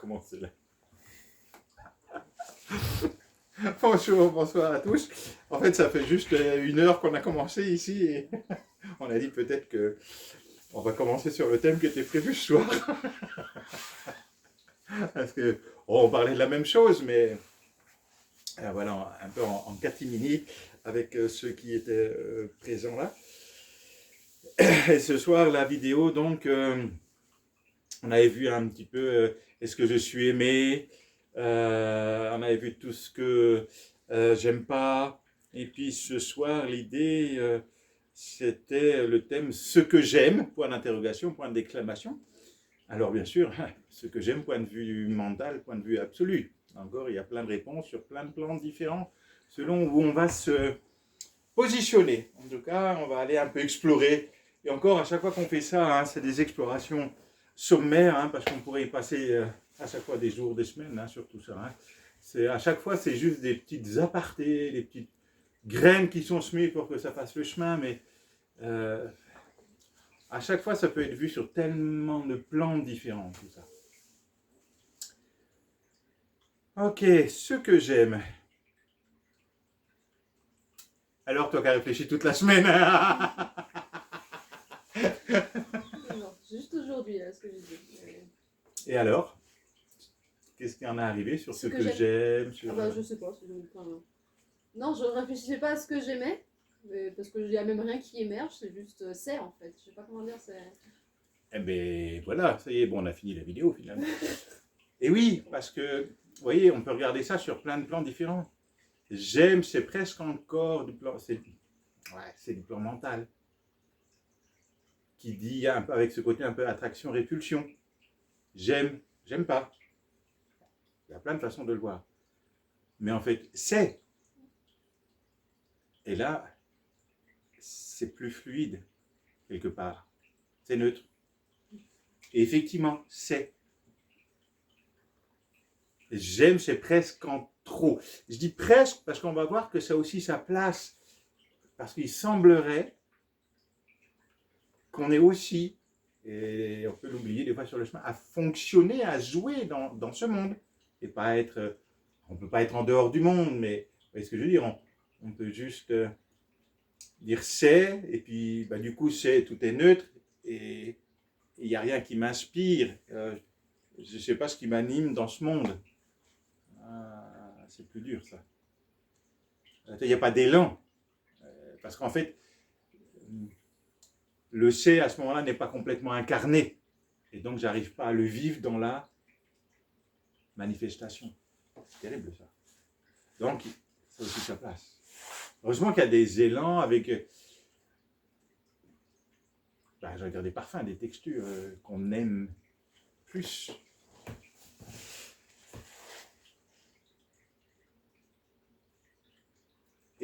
commencer là. Bonjour, bonsoir à tous. En fait, ça fait juste 1 heure qu'on a commencé ici et on a dit peut-être que on va commencer sur le thème qui était prévu ce soir. Parce que on parlait de la même chose, mais voilà, un peu en catimini avec ceux qui étaient présents là. Et ce soir, la vidéo, donc, on avait vu un petit peu est-ce que je suis aimé, on avait vu tout ce que j'aime pas. Et puis ce soir, l'idée, c'était le thème ce que j'aime, point d'interrogation, point d'exclamation. Alors bien sûr, ce que j'aime, point de vue mental, point de vue absolu. Encore, il y a plein de réponses sur plein de plans différents, selon où on va se positionner. En tout cas, on va aller un peu explorer. Et encore, à chaque fois qu'on fait ça, hein, c'est des explorations sommaires, hein, parce qu'on pourrait y passer à chaque fois des jours, des semaines, hein, sur tout ça. Hein. À chaque fois, c'est juste des petites apartés, des petites graines qui sont semées pour que ça fasse le chemin, mais à chaque fois, ça peut être vu sur tellement de plans différents, tout ça. Ok, ce que j'aime. Alors, toi qui as réfléchi toute la semaine. Non, juste aujourd'hui, là, ce que j'ai dit. Et alors, qu'est-ce qui en est arrivé sur ce que j'aime sur... Ah bah, je sais pas, c'est pas... Non, je réfléchissais pas à ce que j'aimais, parce qu'il n'y a même rien qui émerge, c'est juste c'est en fait. Je sais pas comment dire, c'est... Eh bien, voilà, ça y est, bon, on a fini la vidéo finalement. Et oui, parce que, vous voyez, on peut regarder ça sur plein de plans différents. J'aime, c'est presque encore du plan... c'est du plan mental. Qui dit un peu avec ce côté un peu attraction-répulsion. J'aime, j'aime pas. Il y a plein de façons de le voir. Mais en fait, c'est. Et là, c'est plus fluide, quelque part. C'est neutre. Et effectivement, c'est. J'aime, c'est presque en trop. Je dis presque parce qu'on va voir que ça a aussi sa place. Parce qu'il semblerait qu'on est aussi, et on peut l'oublier des fois sur le chemin, à fonctionner, à jouer dans ce monde. Et pas être, on ne peut pas être en dehors du monde, mais vous voyez ce que je veux dire, on peut juste dire c'est, et puis bah, du coup c'est, tout est neutre, et il n'y a rien qui m'inspire. Je ne sais pas ce qui m'anime dans ce monde. C'est plus dur ça. Il n'y a pas d'élan. Parce qu'en fait, le c'est à ce moment-là n'est pas complètement incarné. Et donc j'arrive pas à le vivre dans la manifestation. C'est terrible ça. Donc, ça a aussi sa place. Heureusement qu'il y a des élans avec... je regarde des parfums, des textures qu'on aime plus.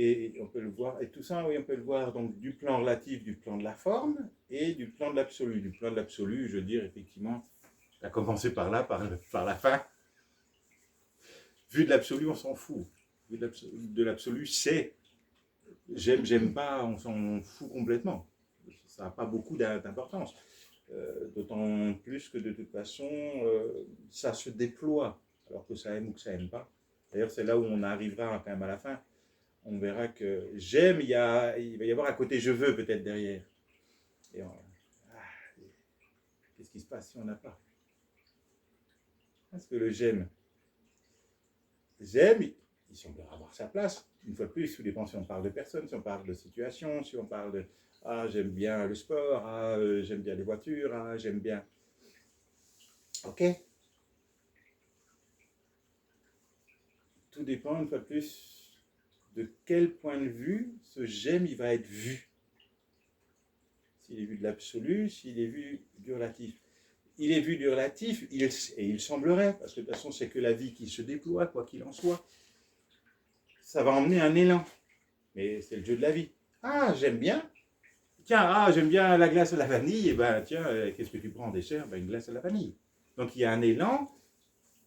Et on peut le voir, et tout ça, oui, on peut le voir donc du plan relatif, du plan de la forme, et du plan de l'absolu. Du plan de l'absolu, je veux dire, effectivement, à commencer par là, par la fin. Vu de l'absolu, on s'en fout. Vu de l'absolu, c'est j'aime, j'aime pas, on s'en fout complètement. Ça n'a pas beaucoup d'importance. D'autant plus que de toute façon, ça se déploie, alors que ça aime ou que ça aime pas. D'ailleurs, c'est là où on arrivera quand même à la fin. On verra que j'aime, il va y avoir un côté je veux peut-être derrière. Et qu'est-ce qui se passe si on n'a pas? Parce que le j'aime, il semblera avoir sa place. Une fois de plus, tout dépend si on parle de personnes, si on parle de situation, si on parle de j'aime bien le sport, j'aime bien les voitures, j'aime bien. Ok. Tout dépend, une fois de plus, de quel point de vue ce j'aime il va être vu. S'il est vu de l'absolu, s'il est vu du relatif. Il est vu du relatif, et il semblerait, parce que de toute façon c'est que la vie qui se déploie, quoi qu'il en soit, ça va emmener un élan. Mais c'est le jeu de la vie. J'aime bien. Tiens, j'aime bien la glace à la vanille. Et ben tiens, qu'est-ce que tu prends en dessert? Une glace à la vanille. Donc il y a un élan,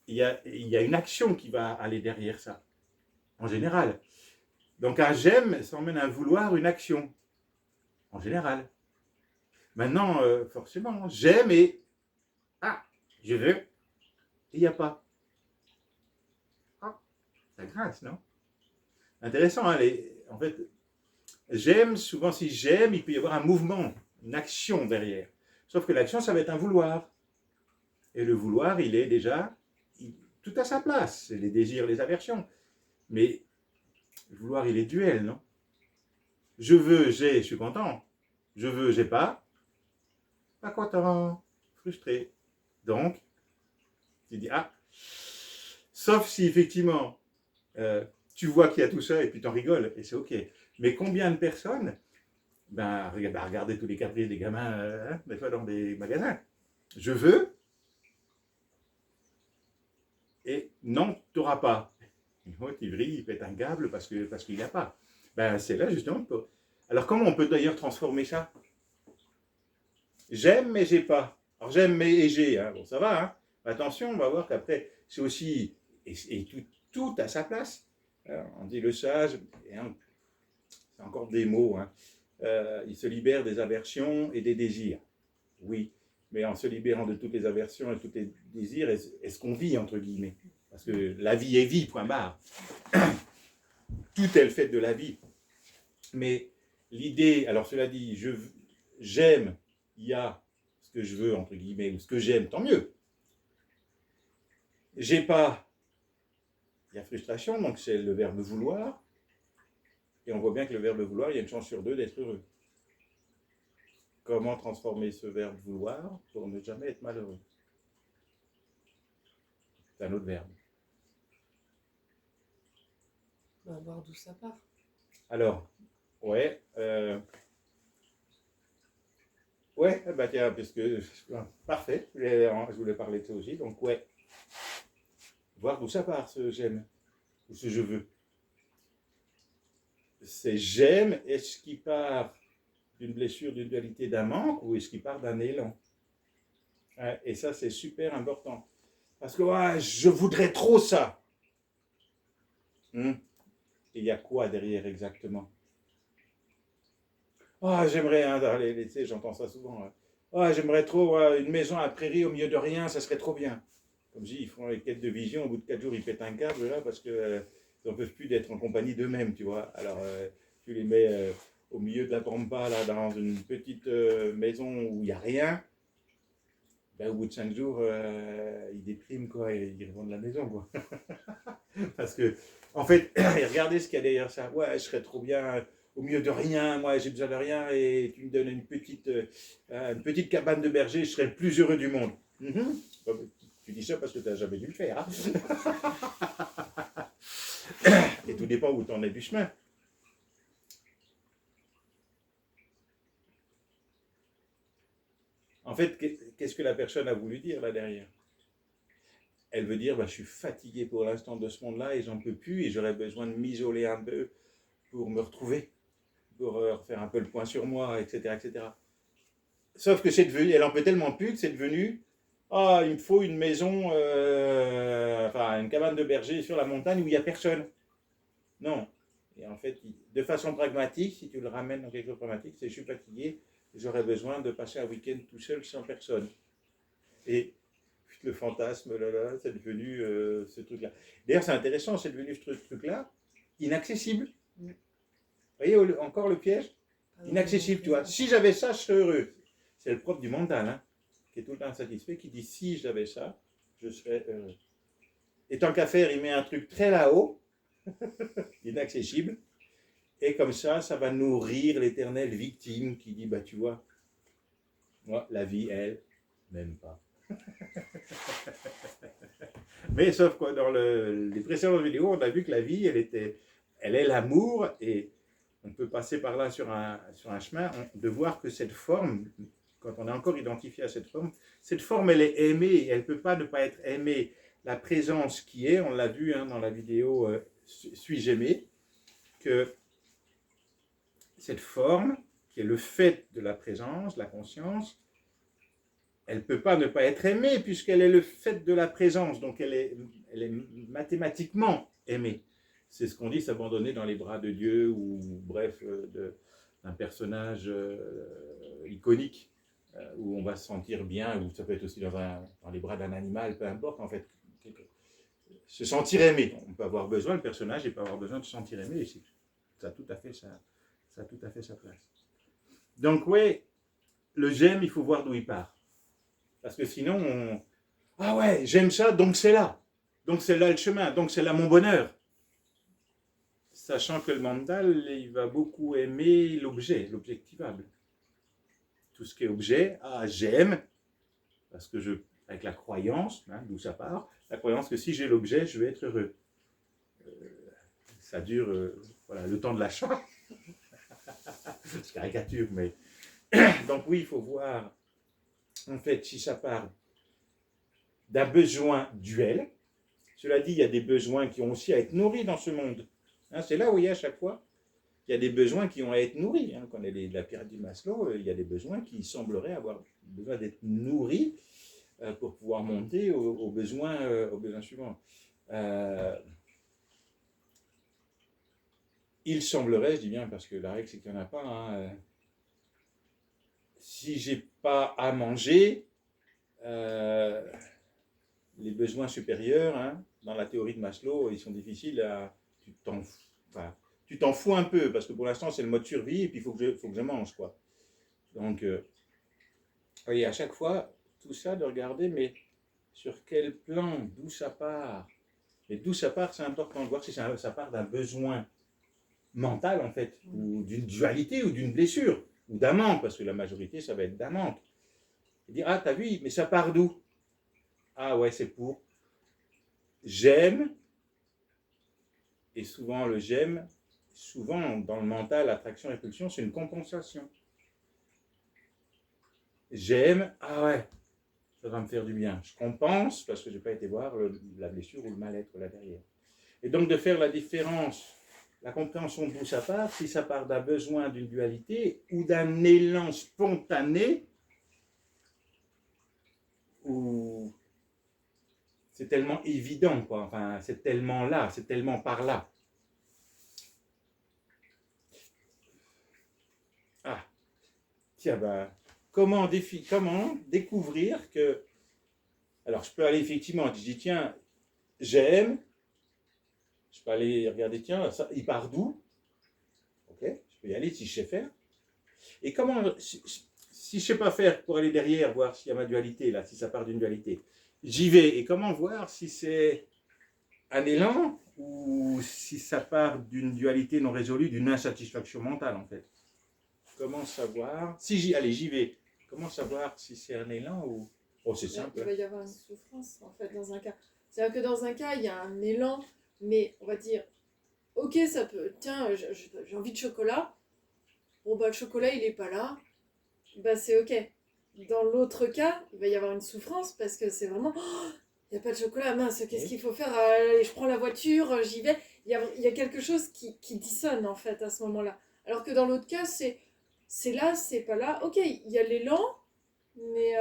il y a une action qui va aller derrière ça, en général. Donc un j'aime, ça emmène un vouloir, une action, en général. Maintenant, forcément, j'aime et je veux. et il n'y a pas. Ah, ça grince, non? Intéressant, hein, en fait, j'aime, souvent si j'aime, il peut y avoir un mouvement, une action derrière. Sauf que l'action, ça va être un vouloir. Et le vouloir, il est déjà tout à sa place. C'est les désirs, les aversions. Mais le vouloir, il est duel, non? Je veux, j'ai, je suis content. Je veux, j'ai pas content, frustré. Donc, tu dis, ah, sauf si effectivement, tu vois qu'il y a tout ça et puis t'en rigoles, et c'est ok. Mais combien de personnes, regardez tous les caprices des gamins, des fois dans des magasins. Je veux, et non, tu n'auras pas. L'autre, il vrille, il pète un câble parce qu'il n'y a pas. Ben, c'est là justement. Alors comment on peut d'ailleurs transformer ça? J'aime mais j'ai pas. Alors j'aime mais et j'ai. Hein. Bon, ça va. Hein. Attention, on va voir qu'après, c'est aussi. Et tout à sa place. Alors, on dit le sage, c'est encore des mots. Hein. Il se libère des aversions et des désirs. Oui. Mais en se libérant de toutes les aversions et tous les désirs, est-ce qu'on vit, entre guillemets? Parce que la vie est vie, point barre. Tout est le fait de la vie. Mais l'idée, alors cela dit, j'aime, il y a ce que je veux, entre guillemets, ou ce que j'aime, tant mieux. J'ai pas, il y a frustration, donc c'est le verbe vouloir. Et on voit bien que le verbe vouloir, il y a une chance sur deux d'être heureux. Comment transformer ce verbe vouloir pour ne jamais être malheureux? C'est un autre verbe. On va voir d'où ça part. Alors, ouais. Ouais, bah tiens, parce que. Parfait, je voulais parler de ça aussi, donc ouais. Voir d'où ça part, ce j'aime, ou ce je veux. C'est j'aime, est-ce qu'il part d'une blessure, d'une dualité, d'un manque, ou est-ce qu'il part d'un élan? Et ça, c'est super important. Parce que ouais, je voudrais trop ça. Et il y a quoi derrière exactement? Ah, j'aimerais, hein, tu sais, j'entends ça souvent. Ah, j'aimerais trop une maison à prairie au milieu de rien, ça serait trop bien. Comme je dis, ils font les quêtes de vision, au bout de 4 jours, ils pètent un câble là parce qu'ils n'en peuvent plus d'être en compagnie d'eux-mêmes, tu vois. Alors, tu les mets au milieu de la pampa, là, dans une petite maison où il n'y a rien. Ben, au bout de 5 jours, ils dépriment, quoi, et ils revendent la maison, quoi. Parce que, en fait, regardez ce qu'il y a derrière ça. Ouais, je serais trop bien au milieu de rien, moi j'ai besoin de rien, et tu me donnes une petite cabane de berger, je serais le plus heureux du monde. Tu dis ça parce que tu n'as jamais dû le faire. Hein. Et tout dépend où tu en es du chemin. En fait, qu'est-ce que la personne a voulu dire là derrière? Elle veut dire, je suis fatigué pour l'instant de ce monde-là et j'en peux plus et j'aurais besoin de m'isoler un peu pour me retrouver, pour refaire un peu le point sur moi, etc. etc. Sauf que c'est devenu, elle en peut tellement plus que c'est devenu, il me faut une maison, une cabane de berger sur la montagne où il n'y a personne. Non. Et en fait, de façon pragmatique, si tu le ramènes dans quelque chose de pragmatique, c'est je suis fatigué, j'aurais besoin de passer un week-end tout seul sans personne. Et le fantasme, c'est devenu ce truc-là. D'ailleurs, c'est intéressant, c'est devenu ce truc-là inaccessible. Vous voyez encore le piège? Inaccessible, tu vois. Si j'avais ça, je serais heureux. C'est le propre du mental, hein, qui est tout le temps insatisfait, qui dit si j'avais ça, je serais heureux. Et tant qu'à faire, il met un truc très là-haut, inaccessible, et comme ça va nourrir l'éternelle victime qui dit, tu vois, moi, la vie, elle, même pas. Mais sauf que dans les précédentes vidéos, on a vu que la vie, elle est l'amour, et on peut passer par là sur un chemin, de voir que cette forme, quand on est encore identifié à cette forme, elle est aimée, elle ne peut pas ne pas être aimée. La présence qui est, on l'a vu dans la vidéo Suis-je aimé, que cette forme, qui est le fait de la présence, la conscience, elle ne peut pas ne pas être aimée puisqu'elle est le fait de la présence, donc elle est mathématiquement aimée. C'est ce qu'on dit, s'abandonner dans les bras de Dieu ou bref, d'un personnage iconique où on va se sentir bien, ou ça peut être aussi dans les bras d'un animal, peu importe en fait. se sentir aimé. On peut avoir besoin, le personnage, il peut avoir besoin de se sentir aimé, et ça a tout à fait sa place. Donc, ouais, le j'aime, il faut voir d'où il part. Parce que sinon, ah ouais, j'aime ça, donc c'est là. Donc c'est là le chemin, donc c'est là mon bonheur. Sachant que le mental, il va beaucoup aimer l'objet, l'objectivable. Tout ce qui est objet, ah j'aime, parce que avec la croyance, hein, d'où ça part, la croyance que si j'ai l'objet, je vais être heureux. Ça dure voilà, le temps de l'achat. C'est caricature, mais... Donc oui, il faut voir, en fait, si ça part d'un besoin duel. Cela dit, il y a des besoins qui ont aussi à être nourris dans ce monde. Hein, c'est là où vous voyez à chaque fois, il y a des besoins qui ont à être nourris. Hein. Quand on est de la pyramide de Maslow, il y a des besoins qui sembleraient avoir besoin d'être nourris pour pouvoir monter aux besoins suivants. Il semblerait, je dis bien parce que la règle c'est qu'il n'y en a pas, hein, si j'ai pas à manger, les besoins supérieurs, hein, dans la théorie de Maslow, ils sont difficiles à... Tu t'en fous un peu, parce que pour l'instant, c'est le mode survie, et puis il faut que je mange, quoi. Donc, voyez, à chaque fois, tout ça, de regarder, mais sur quel plan, d'où ça part. Et d'où ça part, c'est important de voir si ça part d'un besoin mental, en fait, ou d'une dualité, ou d'une blessure, ou d'un manque, parce que la majorité, ça va être d'un manque. Et dire, ah, t'as vu, mais ça part d'où? Ah ouais, c'est pour j'aime, et souvent le j'aime, souvent dans le mental, attraction-répulsion, c'est une compensation. J'aime, ah ouais, ça va me faire du bien. Je compense parce que je n'ai pas été voir la blessure ou le mal-être là derrière. Et donc de faire la différence, la compréhension d'où ça part, si ça part d'un besoin, d'une dualité ou d'un élan spontané, ou c'est tellement évident, quoi. Enfin, c'est tellement là, c'est tellement par là. Ah, tiens, ben, comment découvrir que... Alors, je peux aller effectivement, je dis, tiens, j'aime, je peux aller regarder, tiens, ça, il part d'où? Ok, je peux y aller si je sais faire. Et comment, si je ne sais pas faire pour aller derrière, voir s'il y a ma dualité, là, si ça part d'une dualité, j'y vais. Et comment voir si c'est un élan ou si ça part d'une dualité non résolue, d'une insatisfaction mentale, en fait? Comment savoir, si j'y vais, comment savoir si c'est un élan ou... Oh, c'est simple. Il va y avoir une souffrance, en fait, dans un cas. C'est-à-dire que dans un cas, il y a un élan, mais on va dire, ok, ça peut, tiens, j'ai envie de chocolat. Bon, bah, le chocolat, il n'est pas là. Bah, c'est ok. Dans l'autre cas, il va y avoir une souffrance parce que c'est vraiment, oh, il n'y a pas de chocolat, mince, qu'est-ce qu'il faut faire? Allez, je prends la voiture, j'y vais. Il y a quelque chose qui dissonne, en fait, à ce moment-là. Alors que dans l'autre cas, c'est là, c'est pas là. Ok, il y a l'élan, mais...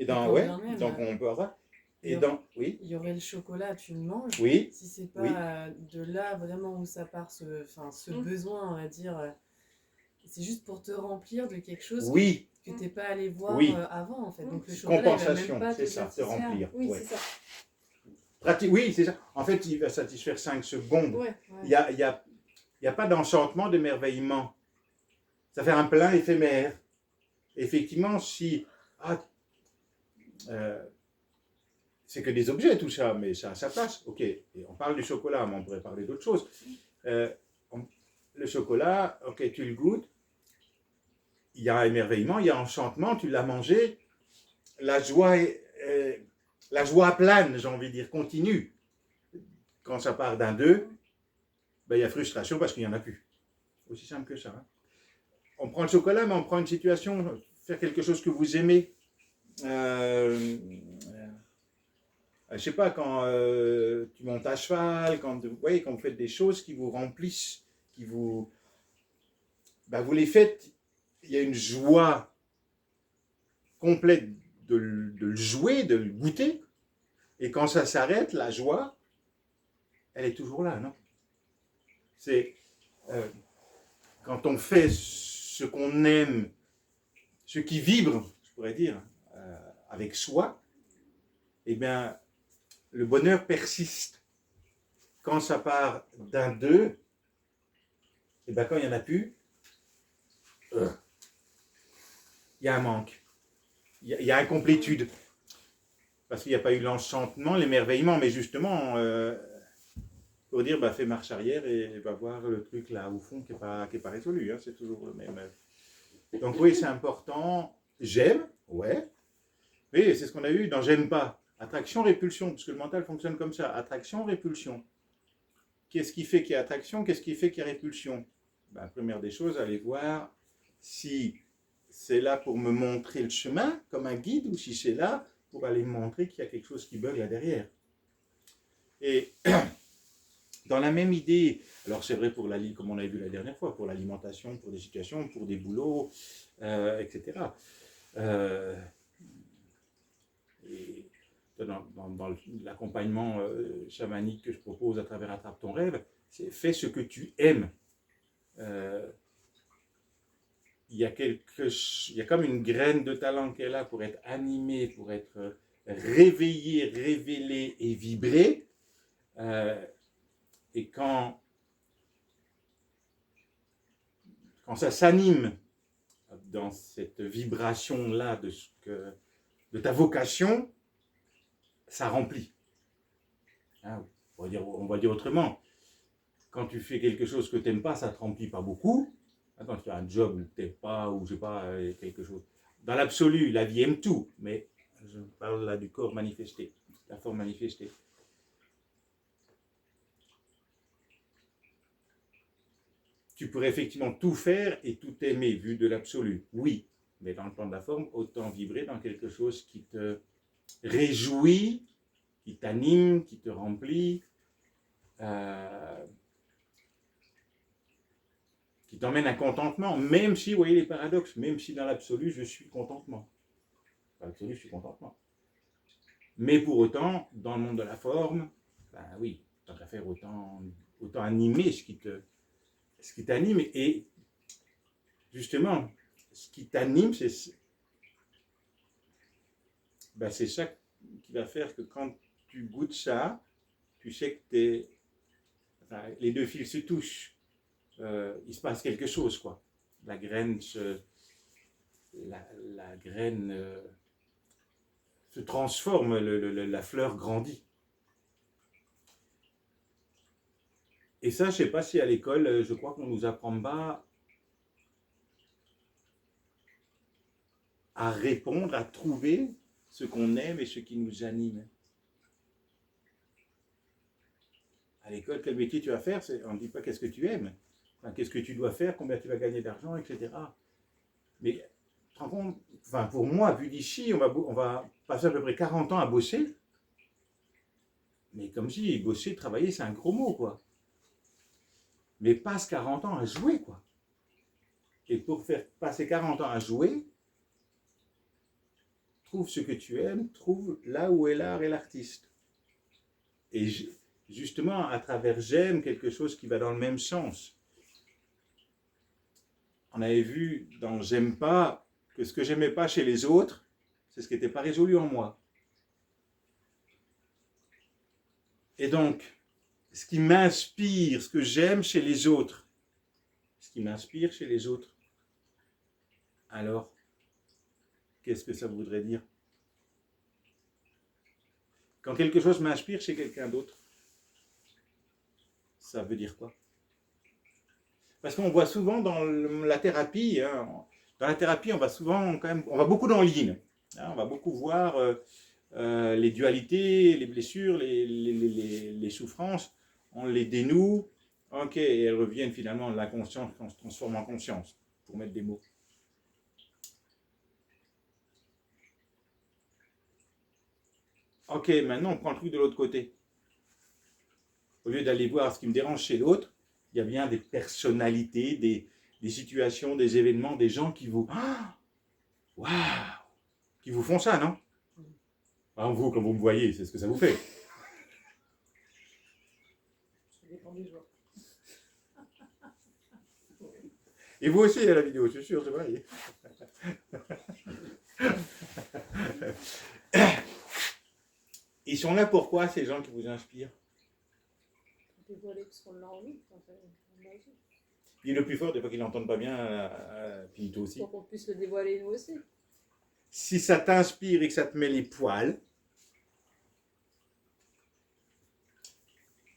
Et dans, ouais, donc on peut avoir... Et dans, oui. Il y aurait le chocolat, tu le manges. Oui. Si c'est pas de là vraiment où ça part, ce besoin, on va dire, c'est juste pour te remplir de quelque chose que tu n'es pas allé voir avant, en fait. Donc le chocolat, compensation, il va même pas c'est ça, te remplir. Oui, c'est ça. Oui, c'est ça. En fait, il va satisfaire 5 secondes. Ouais. Il n'y a pas d'enchantement, d'émerveillement. Ça fait un plein éphémère. Effectivement, si... c'est que des objets tout ça, mais ça a sa place. Ok, et on parle du chocolat, mais on pourrait parler d'autre chose. Le chocolat, ok, tu le goûtes, il y a émerveillement, il y a enchantement, tu l'as mangé, la joie plane, j'ai envie de dire, continue. Quand ça part d'un deux, ben, il y a frustration parce qu'il n'y en a plus. Aussi simple que ça. Hein. On prend le chocolat, mais on prend une situation, faire quelque chose que vous aimez. Je sais pas, quand tu montes à cheval, quand vous faites des choses qui vous remplissent, qui vous... Ben, vous les faites, il y a une joie complète de le jouer, de le goûter. Et quand ça s'arrête, la joie, elle est toujours là, non? C'est quand on fait ce qu'on aime, ce qui vibre, je pourrais dire, avec soi, eh bien, le bonheur persiste. Quand ça part d'un d'eux, et bien quand il n'y en a plus, il y a un manque. Il y a incomplétude. Parce qu'il n'y a pas eu l'enchantement, l'émerveillement, mais justement, pour dire, fais marche arrière et va voir le truc là au fond qui n'est pas résolu. Hein, c'est toujours le même. Donc oui, c'est important. J'aime, ouais. Mais c'est ce qu'on a eu dans j'aime pas. Attraction, répulsion, parce que le mental fonctionne comme ça. Attraction, répulsion. Qu'est-ce qui fait qu'il y a attraction? Qu'est-ce qui fait qu'il y a répulsion? Première des choses, allez voir si c'est là pour me montrer le chemin, comme un guide, ou si c'est là pour aller me montrer qu'il y a quelque chose qui bug là derrière. Et dans la même idée, alors c'est vrai pour comme on avait vu la dernière fois, pour l'alimentation, pour des situations, pour des boulots, etc. Et dans l'accompagnement chamanique que je propose à travers Attrape ton rêve, c'est fais ce que tu aimes. Il y a comme une graine de talent qui est là pour être animée, pour être réveillée, révélée et vibrée. Et quand ça s'anime dans cette vibration-là de ta vocation, ça remplit. Hein, on va dire autrement. Quand tu fais quelque chose que tu n'aimes pas, ça ne te remplit pas beaucoup. Quand tu as un job où tu n'aimes pas, ou je sais pas, quelque chose. Dans l'absolu, la vie aime tout, mais je parle là du corps manifesté, la forme manifestée. Tu pourrais effectivement tout faire et tout aimer, vu de l'absolu, oui. Mais dans le plan de la forme, autant vibrer dans quelque chose qui te réjouit, qui t'anime, qui te remplit, qui t'emmène à contentement, même si, vous voyez les paradoxes, même si dans l'absolu, je suis contentement. Dans l'absolu, je suis contentement. Mais pour autant, dans le monde de la forme, oui, tant qu'à faire, autant animer ce qui t'anime. Et justement, ce qui t'anime, c'est ça qui va faire que quand tu goûtes ça, tu sais que les deux fils se touchent. Il se passe quelque chose, quoi. La graine se transforme, la fleur grandit. Et ça, je ne sais pas si à l'école, je crois qu'on ne nous apprend pas à répondre, à trouver ce qu'on aime et ce qui nous anime. À l'école, quel métier tu vas faire? On ne dit pas qu'est-ce que tu aimes. Qu'est-ce que tu dois faire, combien tu vas gagner d'argent, etc. Mais, tu te rends compte, pour moi, vu d'ici, on va passer à peu près 40 ans à bosser. Mais comme si bosser, travailler, c'est un gros mot, quoi. Mais passe 40 ans à jouer, quoi. Et pour faire passer 40 ans à jouer, trouve ce que tu aimes, trouve là où est l'art et l'artiste. Et justement, à travers j'aime, quelque chose qui va dans le même sens. On avait vu dans j'aime pas que ce que j'aimais pas chez les autres, c'est ce qui n'était pas résolu en moi. Et donc, ce qui m'inspire, ce que j'aime chez les autres, ce qui m'inspire chez les autres, alors, qu'est-ce que ça voudrait dire? Quand quelque chose m'inspire chez quelqu'un d'autre, ça veut dire quoi? Parce qu'on voit souvent dans la thérapie, on va souvent quand même, on va beaucoup dans l'yin. On va beaucoup voir les dualités, les blessures, les souffrances, on les dénoue, ok, et elles reviennent finalement, l'inconscient se transforme en conscience, pour mettre des mots. Ok, maintenant on prend le truc de l'autre côté. Au lieu d'aller voir ce qui me dérange chez l'autre, il y a bien des personnalités, des situations, des événements, des gens qui vous... Waouh! Qui vous font ça, non? Vous, comme vous me voyez, c'est ce que ça vous fait. Ça dépend des jours. Et vous aussi, à la vidéo, je suis sûr, c'est vrai. Ils sont là pourquoi, ces gens qui vous inspirent? Dévoiler parce qu'on l'a envie. On a envie. Puis le plus fort, des fois qu'ils n'entendent pas bien, puis toi aussi. Pour qu'on puisse le dévoiler nous aussi. Si ça t'inspire et que ça te met les poils,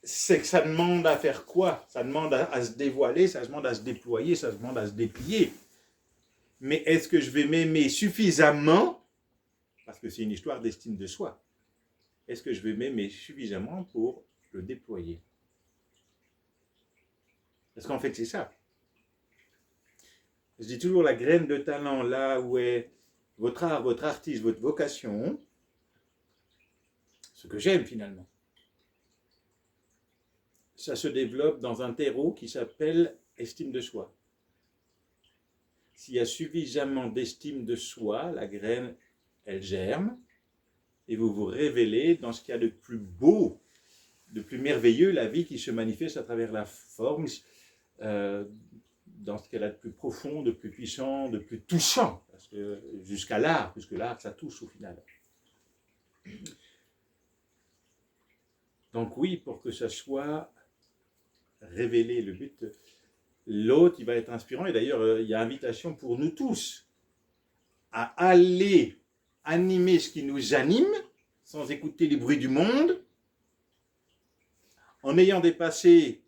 c'est que ça demande à faire quoi? Ça demande à se dévoiler, ça demande à se déployer, ça demande à se déplier. Mais est-ce que je vais m'aimer suffisamment, parce que c'est une histoire d'estime de soi, est-ce que je vais m'aimer suffisamment pour le déployer? Parce qu'en fait, c'est ça. Je dis toujours la graine de talent, là où est votre art, votre artiste, votre vocation, ce que j'aime finalement. Ça se développe dans un terreau qui s'appelle estime de soi. S'il y a suffisamment d'estime de soi, la graine, elle germe, et vous vous révélez dans ce qu'il y a de plus beau, de plus merveilleux, la vie qui se manifeste à travers la forme, dans ce qu'elle a de plus profond, de plus puissant, de plus touchant, parce que jusqu'à l'art, puisque l'art, ça touche au final. Donc oui, pour que ça soit révélé, le but, l'autre, il va être inspirant, et d'ailleurs, il y a invitation pour nous tous à aller animer ce qui nous anime, sans écouter les bruits du monde, en ayant dépassé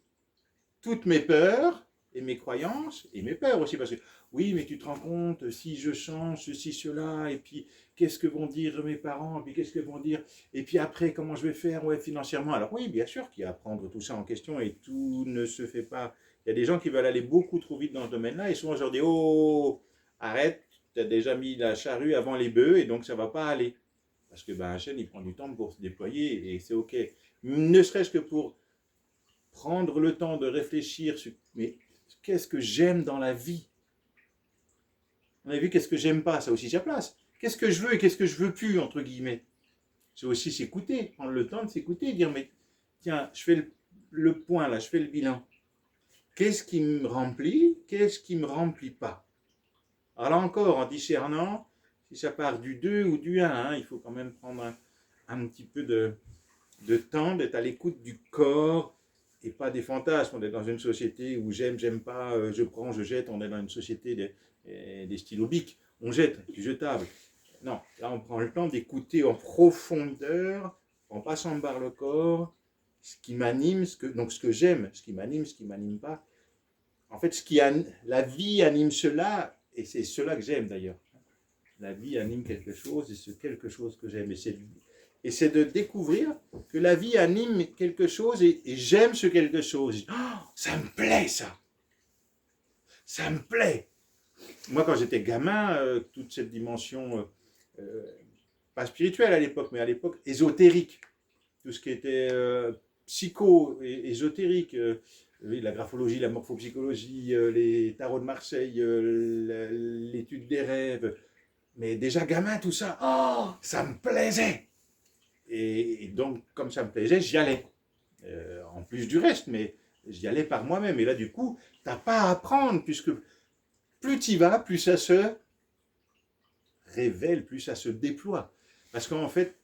toutes mes peurs, et mes croyances, et mes peurs aussi, parce que, oui, mais tu te rends compte, si je change ceci, cela, et puis, qu'est-ce que vont dire mes parents, et puis, qu'est-ce que vont dire, et puis après, comment je vais faire, ouais, financièrement. Alors oui, bien sûr qu'il y a à prendre tout ça en question, et tout ne se fait pas. Il y a des gens qui veulent aller beaucoup trop vite dans ce domaine-là, et souvent je leur dis, oh, arrête, tu as déjà mis la charrue avant les bœufs, et donc ça ne va pas aller. Parce que un chêne, il prend du temps pour se déployer, et c'est ok. Ne serait-ce que pour prendre le temps de réfléchir, mais qu'est-ce que j'aime dans la vie? On a vu qu'est-ce que j'aime pas, ça aussi sa place. Qu'est-ce que je veux et qu'est-ce que je veux plus, entre guillemets. C'est aussi s'écouter, prendre le temps de s'écouter, dire, mais tiens, je fais le point là, je fais le bilan. Qu'est-ce qui me remplit? Qu'est-ce qui me remplit pas? Alors là encore, en discernant, si ça part du 2 ou du 1, il faut quand même prendre un petit peu de temps, d'être à l'écoute du corps, et pas des fantasmes. On est dans une société où j'aime, j'aime pas, je prends, je jette. On est dans une société des stylos bics. On jette, du jetable. Non, là on prend le temps d'écouter en profondeur, en passant par le corps, ce qui m'anime, donc ce que j'aime, ce qui m'anime pas. En fait, la vie anime cela, et c'est cela que j'aime d'ailleurs. La vie anime quelque chose, et c'est quelque chose que j'aime. Et c'est de découvrir que la vie anime quelque chose et j'aime ce quelque chose. Oh, ça me plaît ça. Ça me plaît. Moi quand j'étais gamin, toute cette dimension, pas spirituelle à l'époque, mais à l'époque ésotérique, tout ce qui était ésotérique, la graphologie, la morphopsychologie, les tarots de Marseille, l'étude des rêves, mais déjà gamin tout ça, oh, ça me plaisait. Et donc, comme ça me plaisait, j'y allais. En plus du reste, mais j'y allais par moi-même. Et là, du coup, tu n'as pas à apprendre, puisque plus tu y vas, plus ça se révèle, plus ça se déploie. Parce qu'en fait,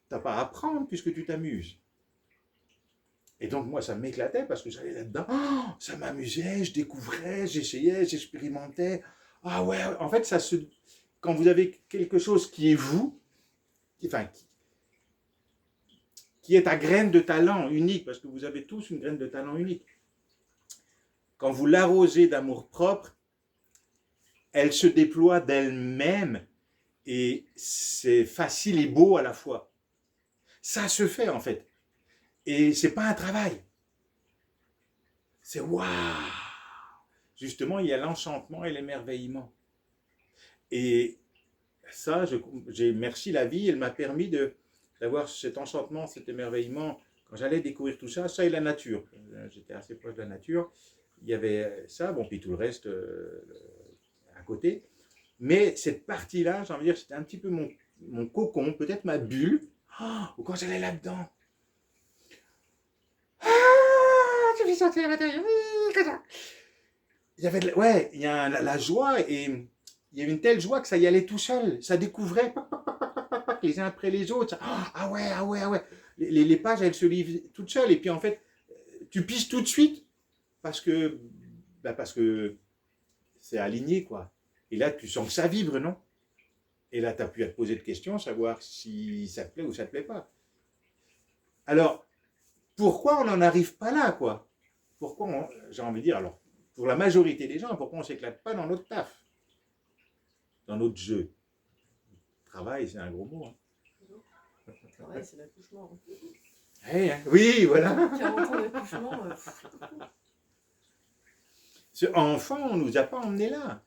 tu n'as pas à apprendre, puisque tu t'amuses. Et donc, moi, ça m'éclatait, parce que j'allais là-dedans. Oh, ça m'amusait, je découvrais, j'essayais, j'expérimentais. Ah ouais, en fait, quand vous avez quelque chose qui est vous, qui est ta graine de talent unique, parce que vous avez tous une graine de talent unique. Quand vous l'arrosez d'amour propre, elle se déploie d'elle-même et c'est facile et beau à la fois. Ça se fait en fait. Et c'est pas un travail. C'est waouh! Justement, il y a l'enchantement et l'émerveillement. Et ça, merci la vie, elle m'a permis d'avoir cet enchantement, cet émerveillement. Quand j'allais découvrir tout ça, ça et la nature. J'étais assez proche de la nature. Il y avait ça, bon, puis tout le reste à côté. Mais cette partie-là, j'ai envie de dire, c'était un petit peu mon cocon, peut-être ma bulle. Oh, ou quand j'allais là-dedans. Ah, tu fais sentir à l'intérieur. Il y avait il y a la joie et il y avait une telle joie que ça y allait tout seul. Ça découvrait. clac, les uns après les autres. Ah ouais, ah ouais, ah ouais. Les pages, elles se livrent toutes seules. Et puis en fait, tu piges tout de suite parce que, parce que c'est aligné, quoi. Et là, tu sens que ça vibre, non? Et là, tu n'as plus à te poser de questions, savoir si ça te plaît ou ça ne te plaît pas. Alors, pourquoi on n'en arrive pas là, quoi? Pourquoi, j'ai envie de dire, alors, pour la majorité des gens, pourquoi on ne s'éclate pas dans notre taf, dans notre jeu? Travail, c'est un gros mot. Hein. Ouais, c'est l'accouchement. Hey, hein. Oui, voilà. 40 ans d'accouchement. Ce enfant, on ne nous a pas emmenés là.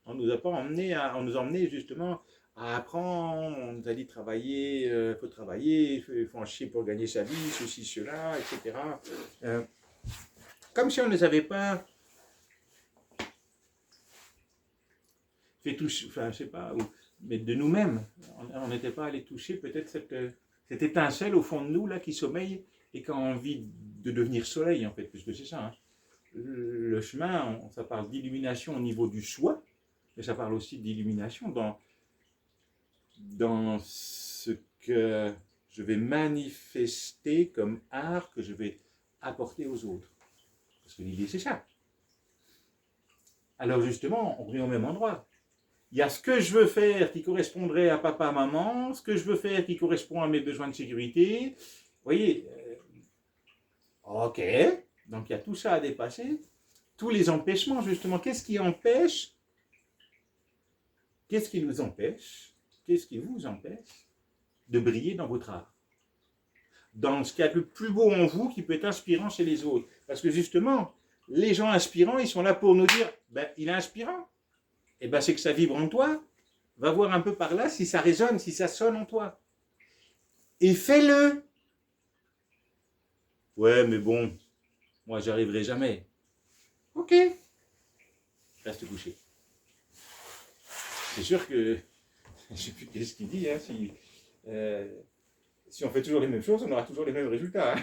On nous a pas emmenés on nous a emmenés justement à apprendre. On nous a dit travailler, faut travailler, il faut en chier pour gagner sa vie, ceci, cela, etc. Comme si on ne les avait pas fait toucher, enfin je sais pas, mais de nous-mêmes. On n'était pas allé toucher peut-être cette étincelle au fond de nous là qui sommeille et qui a envie de devenir soleil en fait, puisque c'est ça. Hein. Le chemin, ça parle d'illumination au niveau du soi, mais ça parle aussi d'illumination dans ce que je vais manifester comme art que je vais apporter aux autres. Parce que l'idée, c'est ça. Alors justement, on revient au même endroit. Il y a ce que je veux faire qui correspondrait à papa, maman, ce que je veux faire qui correspond à mes besoins de sécurité. Vous voyez, ok, donc il y a tout ça à dépasser. Tous les empêchements, justement, qu'est-ce qui empêche? Qu'est-ce qui nous empêche? Qu'est-ce qui vous empêche de briller dans votre art? Dans ce qu'il y a de plus beau en vous qui peut être inspirant chez les autres. Parce que justement, les gens inspirants, ils sont là pour nous dire, ben, il est inspirant. Et ben, c'est que ça vibre en toi. Va voir un peu par là si ça résonne, si ça sonne en toi. Et fais-le. Ouais, mais bon, moi, j'y arriverai jamais. Ok. Reste couché. C'est sûr que, je ne sais plus qu'est-ce qu'il dit, hein, si on fait toujours les mêmes choses, on aura toujours les mêmes résultats. Hein.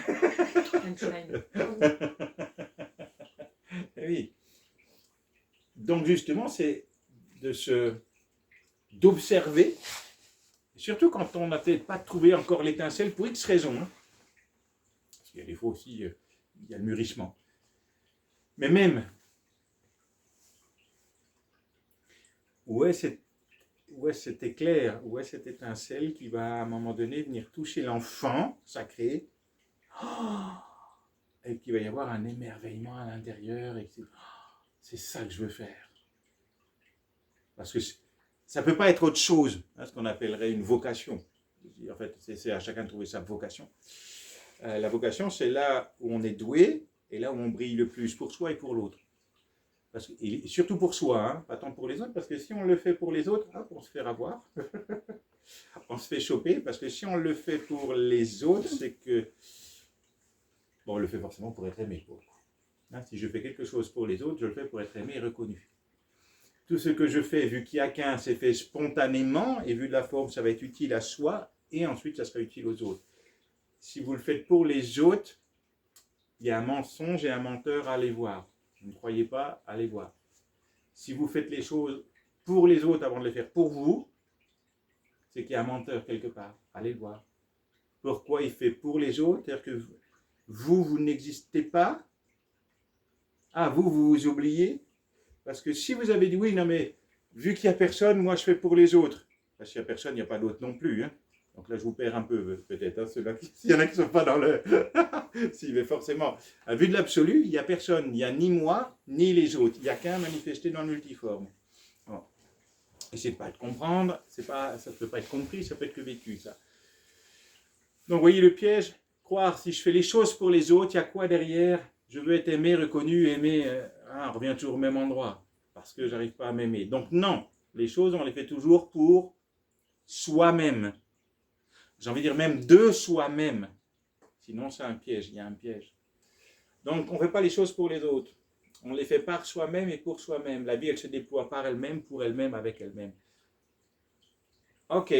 Oui. Donc justement, c'est d'observer, surtout quand on n'a peut-être pas trouvé encore l'étincelle pour X raisons. Hein. Parce qu'il y a des fois aussi, il y a le mûrissement. Mais même, où est cet éclair, où est cette étincelle qui va à un moment donné venir toucher l'enfant sacré, et qu'il va y avoir un émerveillement à l'intérieur, et c'est ça que je veux faire. Parce que ça ne peut pas être autre chose, hein, ce qu'on appellerait une vocation. En fait, c'est à chacun de trouver sa vocation. La vocation, c'est là où on est doué, et là où on brille le plus pour soi et pour l'autre. Et surtout pour soi, hein, pas tant pour les autres, parce que si on le fait pour les autres, hop, on se fait avoir. On se fait choper, parce que si on le fait pour les autres, c'est que... Bon, on le fait forcément pour être aimé. Hein, si je fais quelque chose pour les autres, je le fais pour être aimé et reconnu. Tout ce que je fais, vu qu'il n'y a qu'un, c'est fait spontanément, et vu de la forme, ça va être utile à soi, et ensuite ça sera utile aux autres. Si vous le faites pour les autres, il y a un mensonge et un menteur à aller voir. Ne croyez pas, allez voir. Si vous faites les choses pour les autres avant de les faire pour vous, c'est qu'il y a un menteur quelque part. Allez le voir. Pourquoi il fait pour les autres? C'est-à-dire que vous n'existez pas. Ah, vous vous oubliez. Parce que si vous avez dit oui, non mais, vu qu'il n'y a personne, moi je fais pour les autres. Parce qu'il n'y a personne, il n'y a pas d'autre non plus. Hein. Donc là, je vous perds un peu, peut-être. Hein, s'il y en a qui ne sont pas dans le... si, mais forcément. À vue de l'absolu, il n'y a personne. Il n'y a ni moi, ni les autres. Il n'y a qu'un manifesté dans le multiforme. Bon. Essayez de ne pas te comprendre. Ça ne peut pas être compris, ça peut être que vécu, ça. Donc, vous voyez le piège. Croire, si je fais les choses pour les autres, il y a quoi derrière? Je veux être aimé, reconnu, aimé. On revient toujours au même endroit. Parce que je n'arrive pas à m'aimer. Donc, non. Les choses, on les fait toujours pour soi-même. J'ai envie de dire même de soi-même. Sinon, c'est un piège, il y a un piège. Donc, on ne fait pas les choses pour les autres. On les fait par soi-même et pour soi-même. La vie, elle se déploie par elle-même, pour elle-même, avec elle-même. Ok,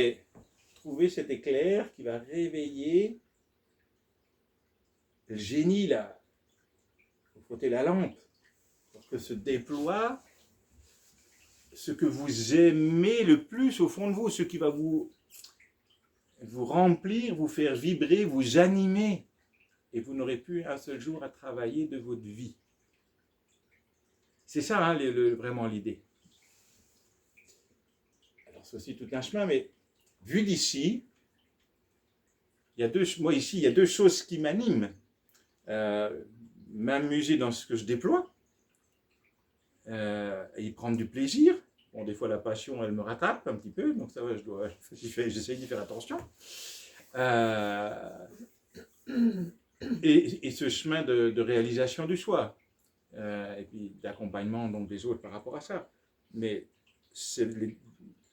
trouvez cet éclair qui va réveiller le génie, là. Il faut frotter la lampe pour que se déploie ce que vous aimez le plus au fond de vous, ce qui va vous vous remplir, vous faire vibrer, vous animer. Et vous n'aurez plus un seul jour à travailler de votre vie. C'est ça, hein, vraiment l'idée. Alors, c'est aussi tout un chemin, mais vu d'ici, moi ici, il y a deux choses qui m'animent. M'amuser dans ce que je déploie, et y prendre du plaisir. Bon, des fois, la passion, elle me rattrape un petit peu, donc ça va, j'essaie d'y faire attention. Et ce chemin de réalisation du soi, et puis d'accompagnement donc, des autres par rapport à ça. Mais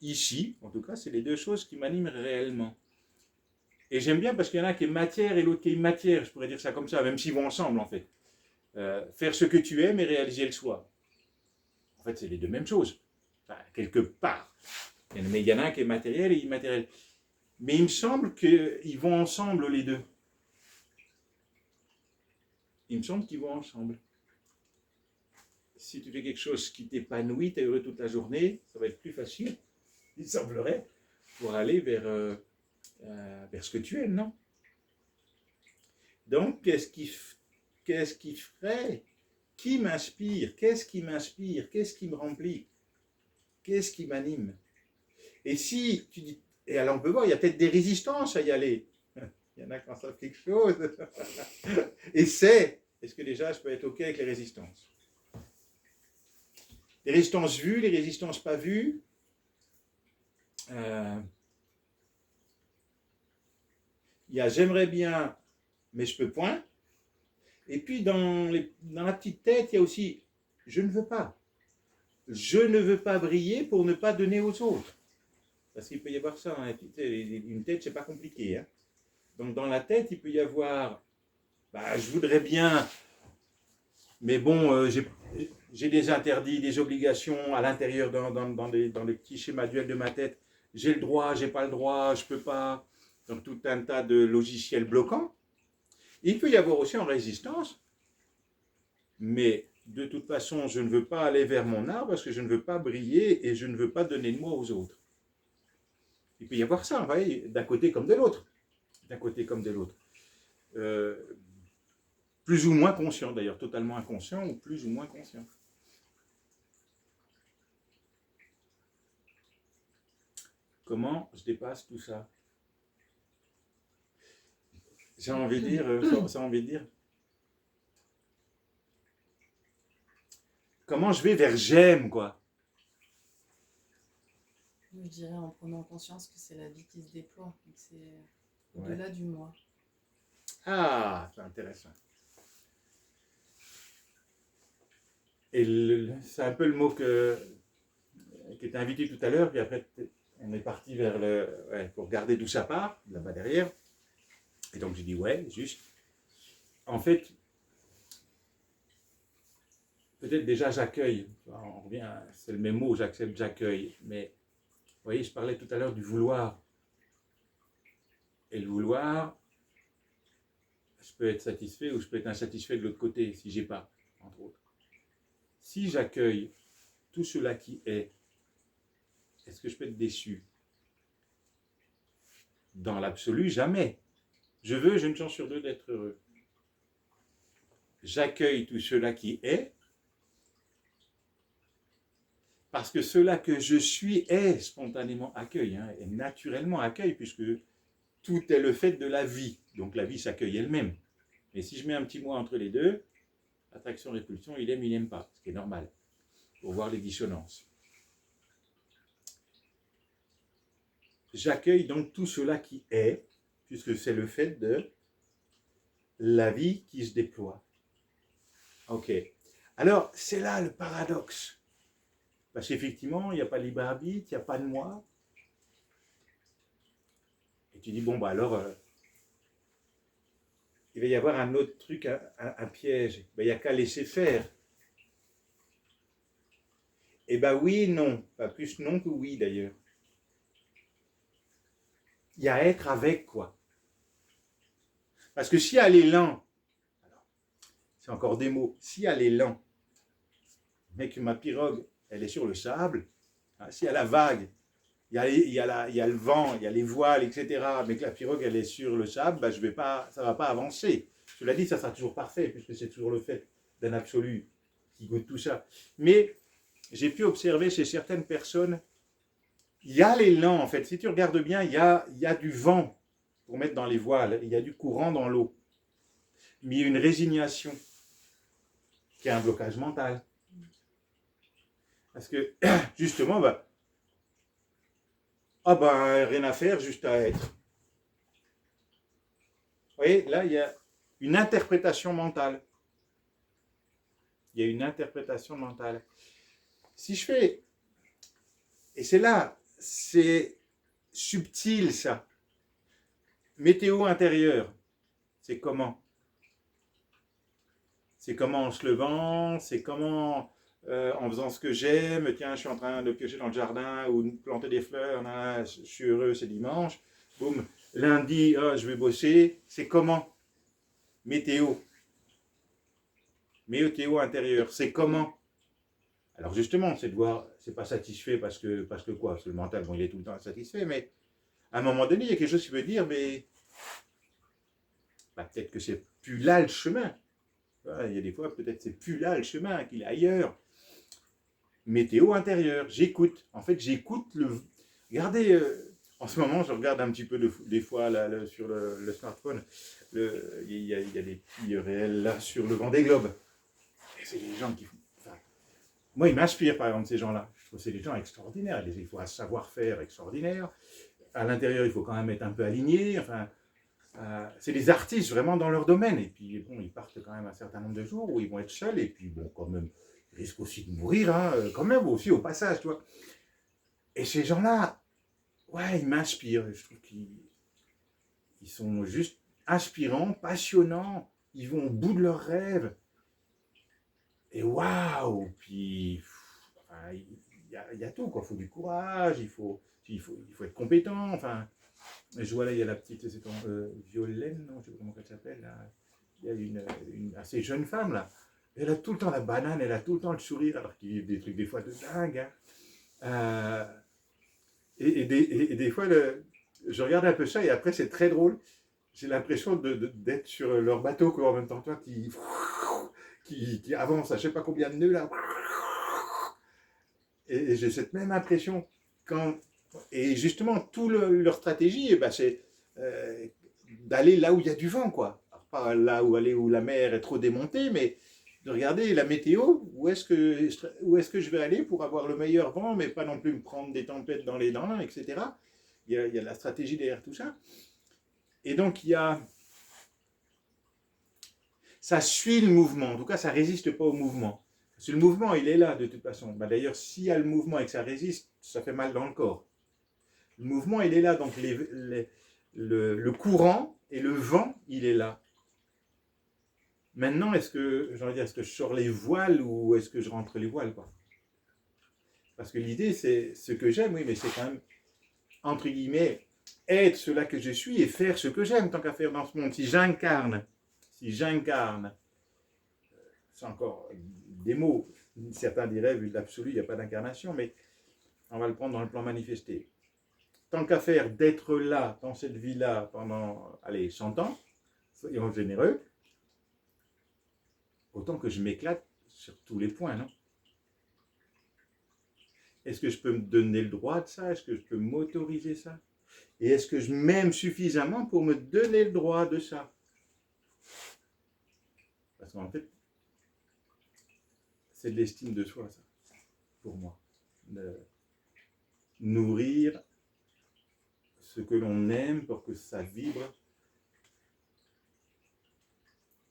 ici, en tout cas, c'est les deux choses qui m'animent réellement. Et j'aime bien parce qu'il y en a qui est matière et l'autre qui est matière, je pourrais dire ça comme ça, même s'ils vont ensemble en fait. Faire ce que tu aimes et réaliser le soi. En fait, c'est les deux mêmes choses. Enfin, quelque part. Mais il y en a un qui est matériel et immatériel. Mais il me semble qu'ils vont ensemble les deux. Il me semble qu'ils vont ensemble. Si tu fais quelque chose qui t'épanouit, tu es heureux toute la journée, ça va être plus facile, il semblerait, pour aller vers ce que tu aimes, non? Donc, qu'est-ce qui ferait? Qui m'inspire? Qu'est-ce qui m'inspire? Qu'est-ce qui me remplit? Qu'est-ce qui m'anime? Et si tu dis, et alors on peut voir, il y a peut-être des résistances à y aller. Il y en a qui en savent quelque chose. Et est-ce que déjà je peux être OK avec les résistances? Les résistances vues, les résistances pas vues. Il y a j'aimerais bien, mais je peux point. Et puis dans la petite tête, il y a aussi je ne veux pas. Je ne veux pas briller pour ne pas donner aux autres. Parce qu'il peut y avoir ça dans la petite tête. Une tête, c'est pas compliqué. Hein. Donc dans la tête, il peut y avoir je voudrais bien, mais bon, j'ai des interdits, des obligations à l'intérieur dans les petits schémas duels de ma tête. J'ai le droit, j'ai pas le droit, je peux pas. Donc tout un tas de logiciels bloquants. Il peut y avoir aussi en résistance, mais de toute façon, je ne veux pas aller vers mon art parce que je ne veux pas briller et je ne veux pas donner de moi aux autres. Il peut y avoir ça, vous voyez, d'un côté comme de l'autre. D'un côté comme de l'autre. Plus ou moins conscient d'ailleurs, totalement inconscient ou plus ou moins conscient. Comment je dépasse tout ça? J'ai envie de dire, comment je vais vers j'aime, quoi. Je dirais en prenant conscience que c'est la vie qui se déploie, que c'est au-delà du moi. Ah, c'est intéressant. Et c'est un peu le mot qui était invité tout à l'heure, puis après on est parti vers pour regarder d'où ça part, là-bas derrière. Et donc j'ai dit juste. En fait, peut-être déjà j'accueille, on revient, c'est le même mot, j'accepte, j'accueille, mais vous voyez, je parlais tout à l'heure du vouloir. Et le vouloir, je peux être satisfait ou je peux être insatisfait de l'autre côté, si j'ai pas, entre autres. Si j'accueille tout cela qui est-ce que je peux être déçu? Dans l'absolu, jamais. Je veux, j'ai une chance sur deux d'être heureux. J'accueille tout cela qui est, parce que cela que je suis est spontanément accueil, est naturellement accueil, puisque tout est le fait de la vie. Donc la vie s'accueille elle-même. Mais si je mets un petit moi entre les deux, attraction-répulsion, il n'aime pas, ce qui est normal, pour voir les dissonances. J'accueille donc tout cela qui est, puisque c'est le fait de la vie qui se déploie. Ok. Alors, c'est là le paradoxe. Parce qu'effectivement, il n'y a pas de libre arbitre, il n'y a pas de moi. Et tu dis, alors, il va y avoir un autre truc, un piège. Il n'y a qu'à laisser faire. Eh bien oui, non. Pas plus non que oui, d'ailleurs. Il y a à être avec, quoi. Parce que si elle est lent, c'est encore des mots, si elle est lent, mais que ma pirogue, elle est sur le sable, si elle a vague, il y a le vent, il y a les voiles, etc. Mais que la pirogue, elle est sur le sable, bah, ça ne va pas avancer. Cela dit, ça sera toujours parfait, puisque c'est toujours le fait d'un absolu qui goûte tout ça. Mais j'ai pu observer chez certaines personnes, il y a l'élan, en fait. Si tu regardes bien, il y a du vent pour mettre dans les voiles, il y a du courant dans l'eau. Mais il y a une résignation qui est un blocage mental. Parce que, justement, rien à faire, juste à être. Vous voyez, là, il y a une interprétation mentale. Il y a une interprétation mentale. Si je fais, et c'est là, c'est subtil ça. Météo intérieure, c'est comment? C'est comment en se levant, c'est comment en faisant ce que j'aime, tiens, je suis en train de piocher dans le jardin ou de planter des fleurs, là, je suis heureux, c'est dimanche. Boum, lundi, je vais bosser, c'est comment? Météo. Météo intérieure, c'est comment? Alors justement, c'est de voir, c'est pas satisfait parce que quoi? Parce que le mental, bon, il est tout le temps insatisfait, mais à un moment donné, il y a quelque chose qui veut dire, mais peut-être que c'est plus là le chemin. Il y a des fois, peut-être c'est plus là le chemin, qu'il est ailleurs. Météo intérieure, j'écoute. En fait, j'écoute le. Regardez, en ce moment, je regarde un petit peu des fois là, sur le smartphone. Il y a des petits réels là sur le Vendée Globe. Et c'est des gens qui font. Moi, ils m'inspirent, par exemple, ces gens-là. Je trouve que c'est des gens extraordinaires. Il faut un savoir-faire extraordinaire. À l'intérieur, il faut quand même être un peu aligné. Enfin, c'est des artistes vraiment dans leur domaine. Et puis, bon, ils partent quand même un certain nombre de jours où ils vont être seuls. Et puis, bon, quand même, ils risquent aussi de mourir, hein, quand même, aussi au passage, tu vois. Et ces gens-là, ouais, ils m'inspirent. Je trouve qu'ils sont juste inspirants, passionnants. Ils vont au bout de leurs rêves. Et waouh! Puis, il y a tout, quoi. Il faut du courage, il faut être compétent. Enfin, je vois là, il y a la petite, c'est Violaine, non, je ne sais pas comment elle s'appelle. Là. Il y a une assez jeune femme, là. Elle a tout le temps la banane, elle a tout le temps le sourire, alors qu'ils vivent des trucs des fois de dingue. Hein. Et des fois, je regarde un peu ça, et après, c'est très drôle. J'ai l'impression d'être sur leur bateau, quoi, en même temps, toi, qui avance à je ne sais pas combien de nœuds, là. Et j'ai cette même impression et justement, toute leur stratégie, c'est d'aller là où il y a du vent, quoi. Alors, pas là où la mer est trop démontée, mais de regarder la météo, où est-ce que je vais aller pour avoir le meilleur vent, mais pas non plus me prendre des tempêtes dans les dents, etc. Il y a de la stratégie derrière tout ça. Et donc, ça suit le mouvement. En tout cas, ça ne résiste pas au mouvement. Parce que le mouvement, il est là de toute façon. D'ailleurs, s'il y a le mouvement et que ça résiste, ça fait mal dans le corps. Le mouvement, il est là. Donc, le courant et le vent, il est là. Maintenant, est-ce que je sors les voiles ou est-ce que je rentre les voiles, quoi? Parce que l'idée, c'est ce que j'aime, oui, mais c'est quand même, entre guillemets, être cela que je suis et faire ce que j'aime, tant qu'à faire dans ce monde. Si j'incarne, c'est encore des mots. Certains diraient, vu l'absolu, il n'y a pas d'incarnation, mais on va le prendre dans le plan manifesté. Tant qu'à faire d'être là, dans cette vie-là, pendant, 100 ans, soyons généreux, autant que je m'éclate sur tous les points, non? Est-ce que je peux me donner le droit de ça? Est-ce que je peux m'autoriser ça? Et est-ce que je m'aime suffisamment pour me donner le droit de ça? Parce qu'en fait, c'est de l'estime de soi, ça, pour moi. De nourrir ce que l'on aime pour que ça vibre.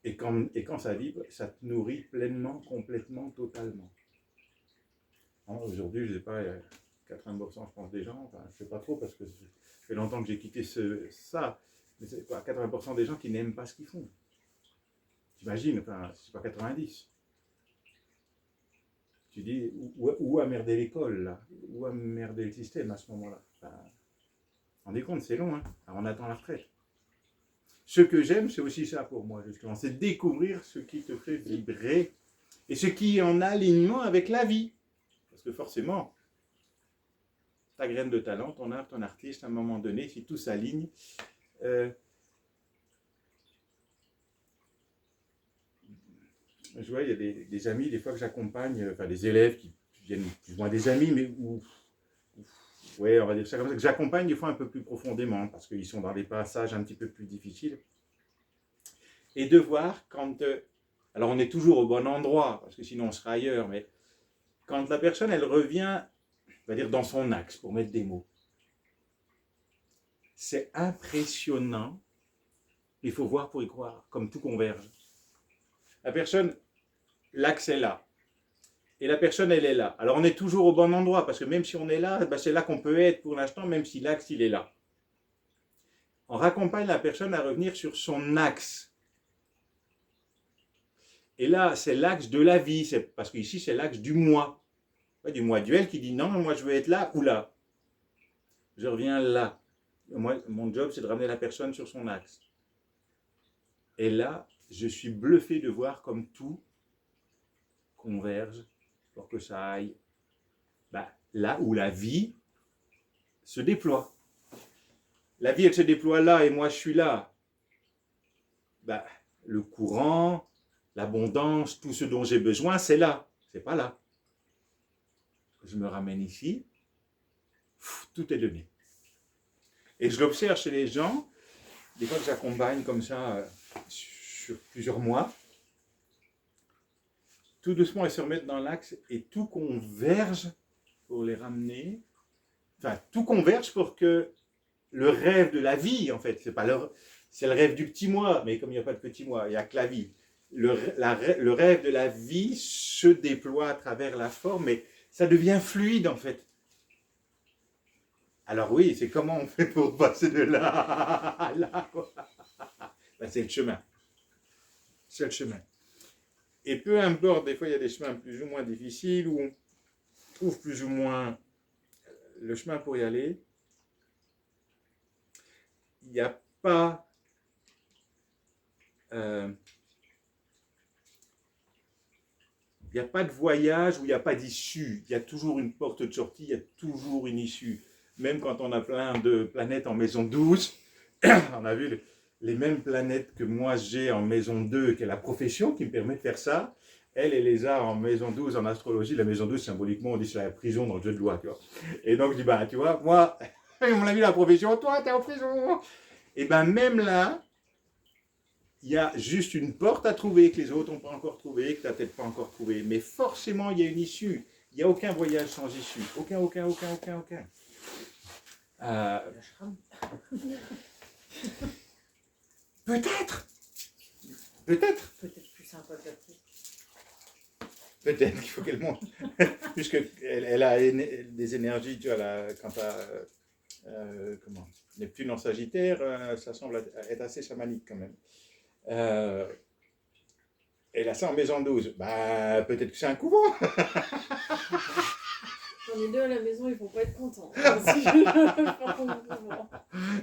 Et quand ça vibre, ça te nourrit pleinement, complètement, totalement. Aujourd'hui, je ne sais pas, 80% je pense des gens, enfin, je ne sais pas trop parce que ça fait longtemps que j'ai quitté ça, mais c'est quoi, 80% des gens qui n'aiment pas ce qu'ils font. T'imagines, enfin, c'est pas 90. Tu dis, où a merdé l'école, là? Où a merdé le système à ce moment-là? Enfin, rendez compte, c'est long, hein? Alors on attend la retraite. Ce que j'aime, c'est aussi ça pour moi, justement. C'est découvrir ce qui te fait vibrer et ce qui est en alignement avec la vie. Parce que forcément, ta graine de talent, ton art, ton artiste, à un moment donné, si tout s'aligne, je vois, il y a des amis, des fois que j'accompagne, enfin des élèves qui viennent plus ou moins des amis, mais ouais, on va dire ça comme ça, que j'accompagne des fois un peu plus profondément, parce qu'ils sont dans des passages un petit peu plus difficiles. Et de voir quand, alors on est toujours au bon endroit, parce que sinon on sera ailleurs, mais quand la personne, elle revient, on va dire dans son axe, pour mettre des mots, c'est impressionnant, il faut voir pour y croire, comme tout converge. La personne, l'axe est là, et la personne, elle est là. Alors on est toujours au bon endroit, parce que même si on est là, ben c'est là qu'on peut être pour l'instant, même si l'axe, il est là. On raccompagne la personne à revenir sur son axe. Et là, c'est l'axe de la vie, parce qu'ici, c'est l'axe du moi. Du moi duel qui dit non, moi je veux être là ou là. Je reviens là. Moi, mon job, c'est de ramener la personne sur son axe. Et là, je suis bluffé de voir comme tout converge pour que ça aille là où la vie se déploie. La vie, elle se déploie là et moi, je suis là. Le courant, l'abondance, tout ce dont j'ai besoin, c'est là. C'est pas là. Je me ramène ici, tout est donné. Et je l'observe chez les gens, des fois que j'accompagne comme ça sur plusieurs mois, tout doucement ils se remettent dans l'axe et tout converge pour les ramener, enfin tout converge pour que le rêve de la vie, en fait, c'est le rêve du petit moi, mais comme il n'y a pas de petit moi, il n'y a que la vie. Le rêve de la vie se déploie à travers la forme, mais ça devient fluide en fait. Alors oui, c'est comment on fait pour passer de là à là, quoi. C'est le chemin. C'est le chemin. Et peu importe, des fois il y a des chemins plus ou moins difficiles, où on trouve plus ou moins le chemin pour y aller. Il n'y a pas... il n'y a pas de voyage où il n'y a pas d'issue. Il y a toujours une porte de sortie, il y a toujours une issue. Même quand on a plein de planètes en maison 12, on a vu les mêmes planètes que moi j'ai en maison 2, qui est la profession qui me permet de faire ça. Elle les a en maison 12 en astrologie. La maison 12, symboliquement, on dit c'est la prison dans le jeu de loi. Tu vois. Et donc je dis, tu vois, moi, on a vu la profession, toi, t'es en prison. Et même là, il y a juste une porte à trouver que les autres n'ont pas encore trouvé, que tu n'as peut-être pas encore trouvé. Mais forcément, il y a une issue. Il n'y a aucun voyage sans issue. Aucun. Peut-être. Peut-être plus sympathique. Peut-être qu'il faut qu'elle monte. Puisqu'elle a des énergies, tu vois, là, quand tu as Neptune en Sagittaire, ça semble être assez chamanique quand même. Elle a ça en maison 12. Peut-être que c'est un couvent. J'en ai deux à la maison, ils vont pas être contents.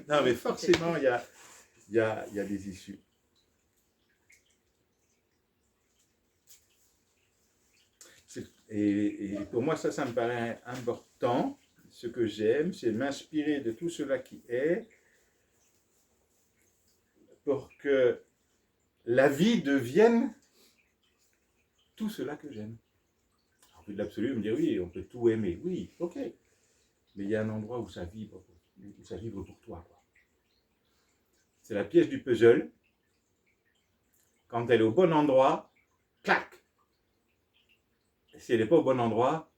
Non, mais forcément, il y a des issues. Et pour moi, ça me paraît important. Ce que j'aime, c'est m'inspirer de tout cela qui est pour que la vie devienne tout cela que j'aime. En plus de l'absolu, me dire oui, on peut tout aimer. Oui, ok. Mais il y a un endroit où ça vibre pour toi, quoi. C'est la pièce du puzzle. Quand elle est au bon endroit, clac. Si elle n'est pas au bon endroit,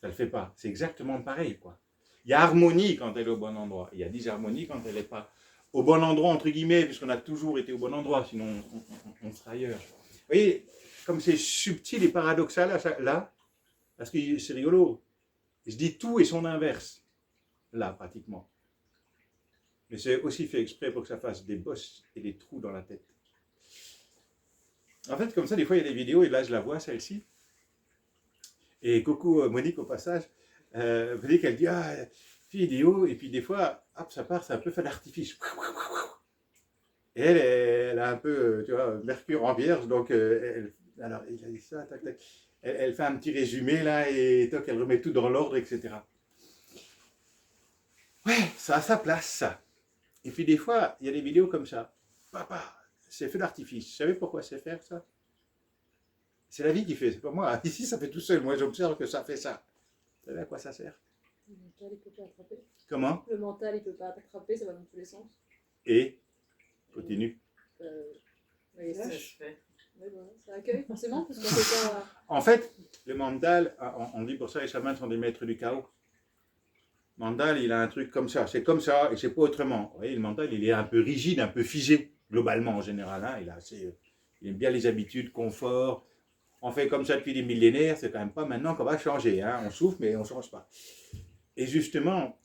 ça ne le fait pas. C'est exactement pareil, quoi. Il y a harmonie quand elle est au bon endroit. Il y a disharmonie quand elle n'est pas au bon endroit, entre guillemets, puisqu'on a toujours été au bon endroit, sinon on sera ailleurs. Vous voyez, comme c'est subtil et paradoxal là, parce que c'est rigolo. Je dis tout et son inverse, là, pratiquement. Mais c'est aussi fait exprès pour que ça fasse des bosses et des trous dans la tête. En fait, comme ça, des fois, il y a des vidéos, et là, je la vois, celle-ci. Et coucou Monique au passage, vous voyez qu'elle dit vidéo, et puis des fois, hop, ça part, c'est un peu fait d'artifice. Et elle a un peu, tu vois, Mercure en Vierge, donc alors il a dit ça, tac, tac. Elle fait un petit résumé là, et toc, elle remet tout dans l'ordre, etc. Ouais, ça a sa place, ça. Et puis des fois, il y a des vidéos comme ça. Papa, c'est feu d'artifice. Vous savez pourquoi c'est faire ça? C'est la vie qui fait, c'est pas moi. Ici, ça fait tout seul. Moi, j'observe que ça fait ça. Vous savez à quoi ça sert? Le mental, il peut pas attraper. Comment? Le mental, il peut pas t'attraper, ça va dans tous les sens. Et continue. Mais Ça ça, se fait. ouais, voilà, ça accueille forcément, parce qu'on peut pas. En fait, le mandal, on dit pour ça, les chamans sont des maîtres du chaos. Mandal, il a un truc comme ça, c'est comme ça et c'est pas autrement. Vous voyez, le mandal, il est un peu rigide, un peu figé, globalement en général. Hein. Il aime bien les habitudes, confort. On fait comme ça depuis des millénaires, c'est quand même pas maintenant qu'on va changer. Hein. On souffre, mais on ne change pas. Et justement,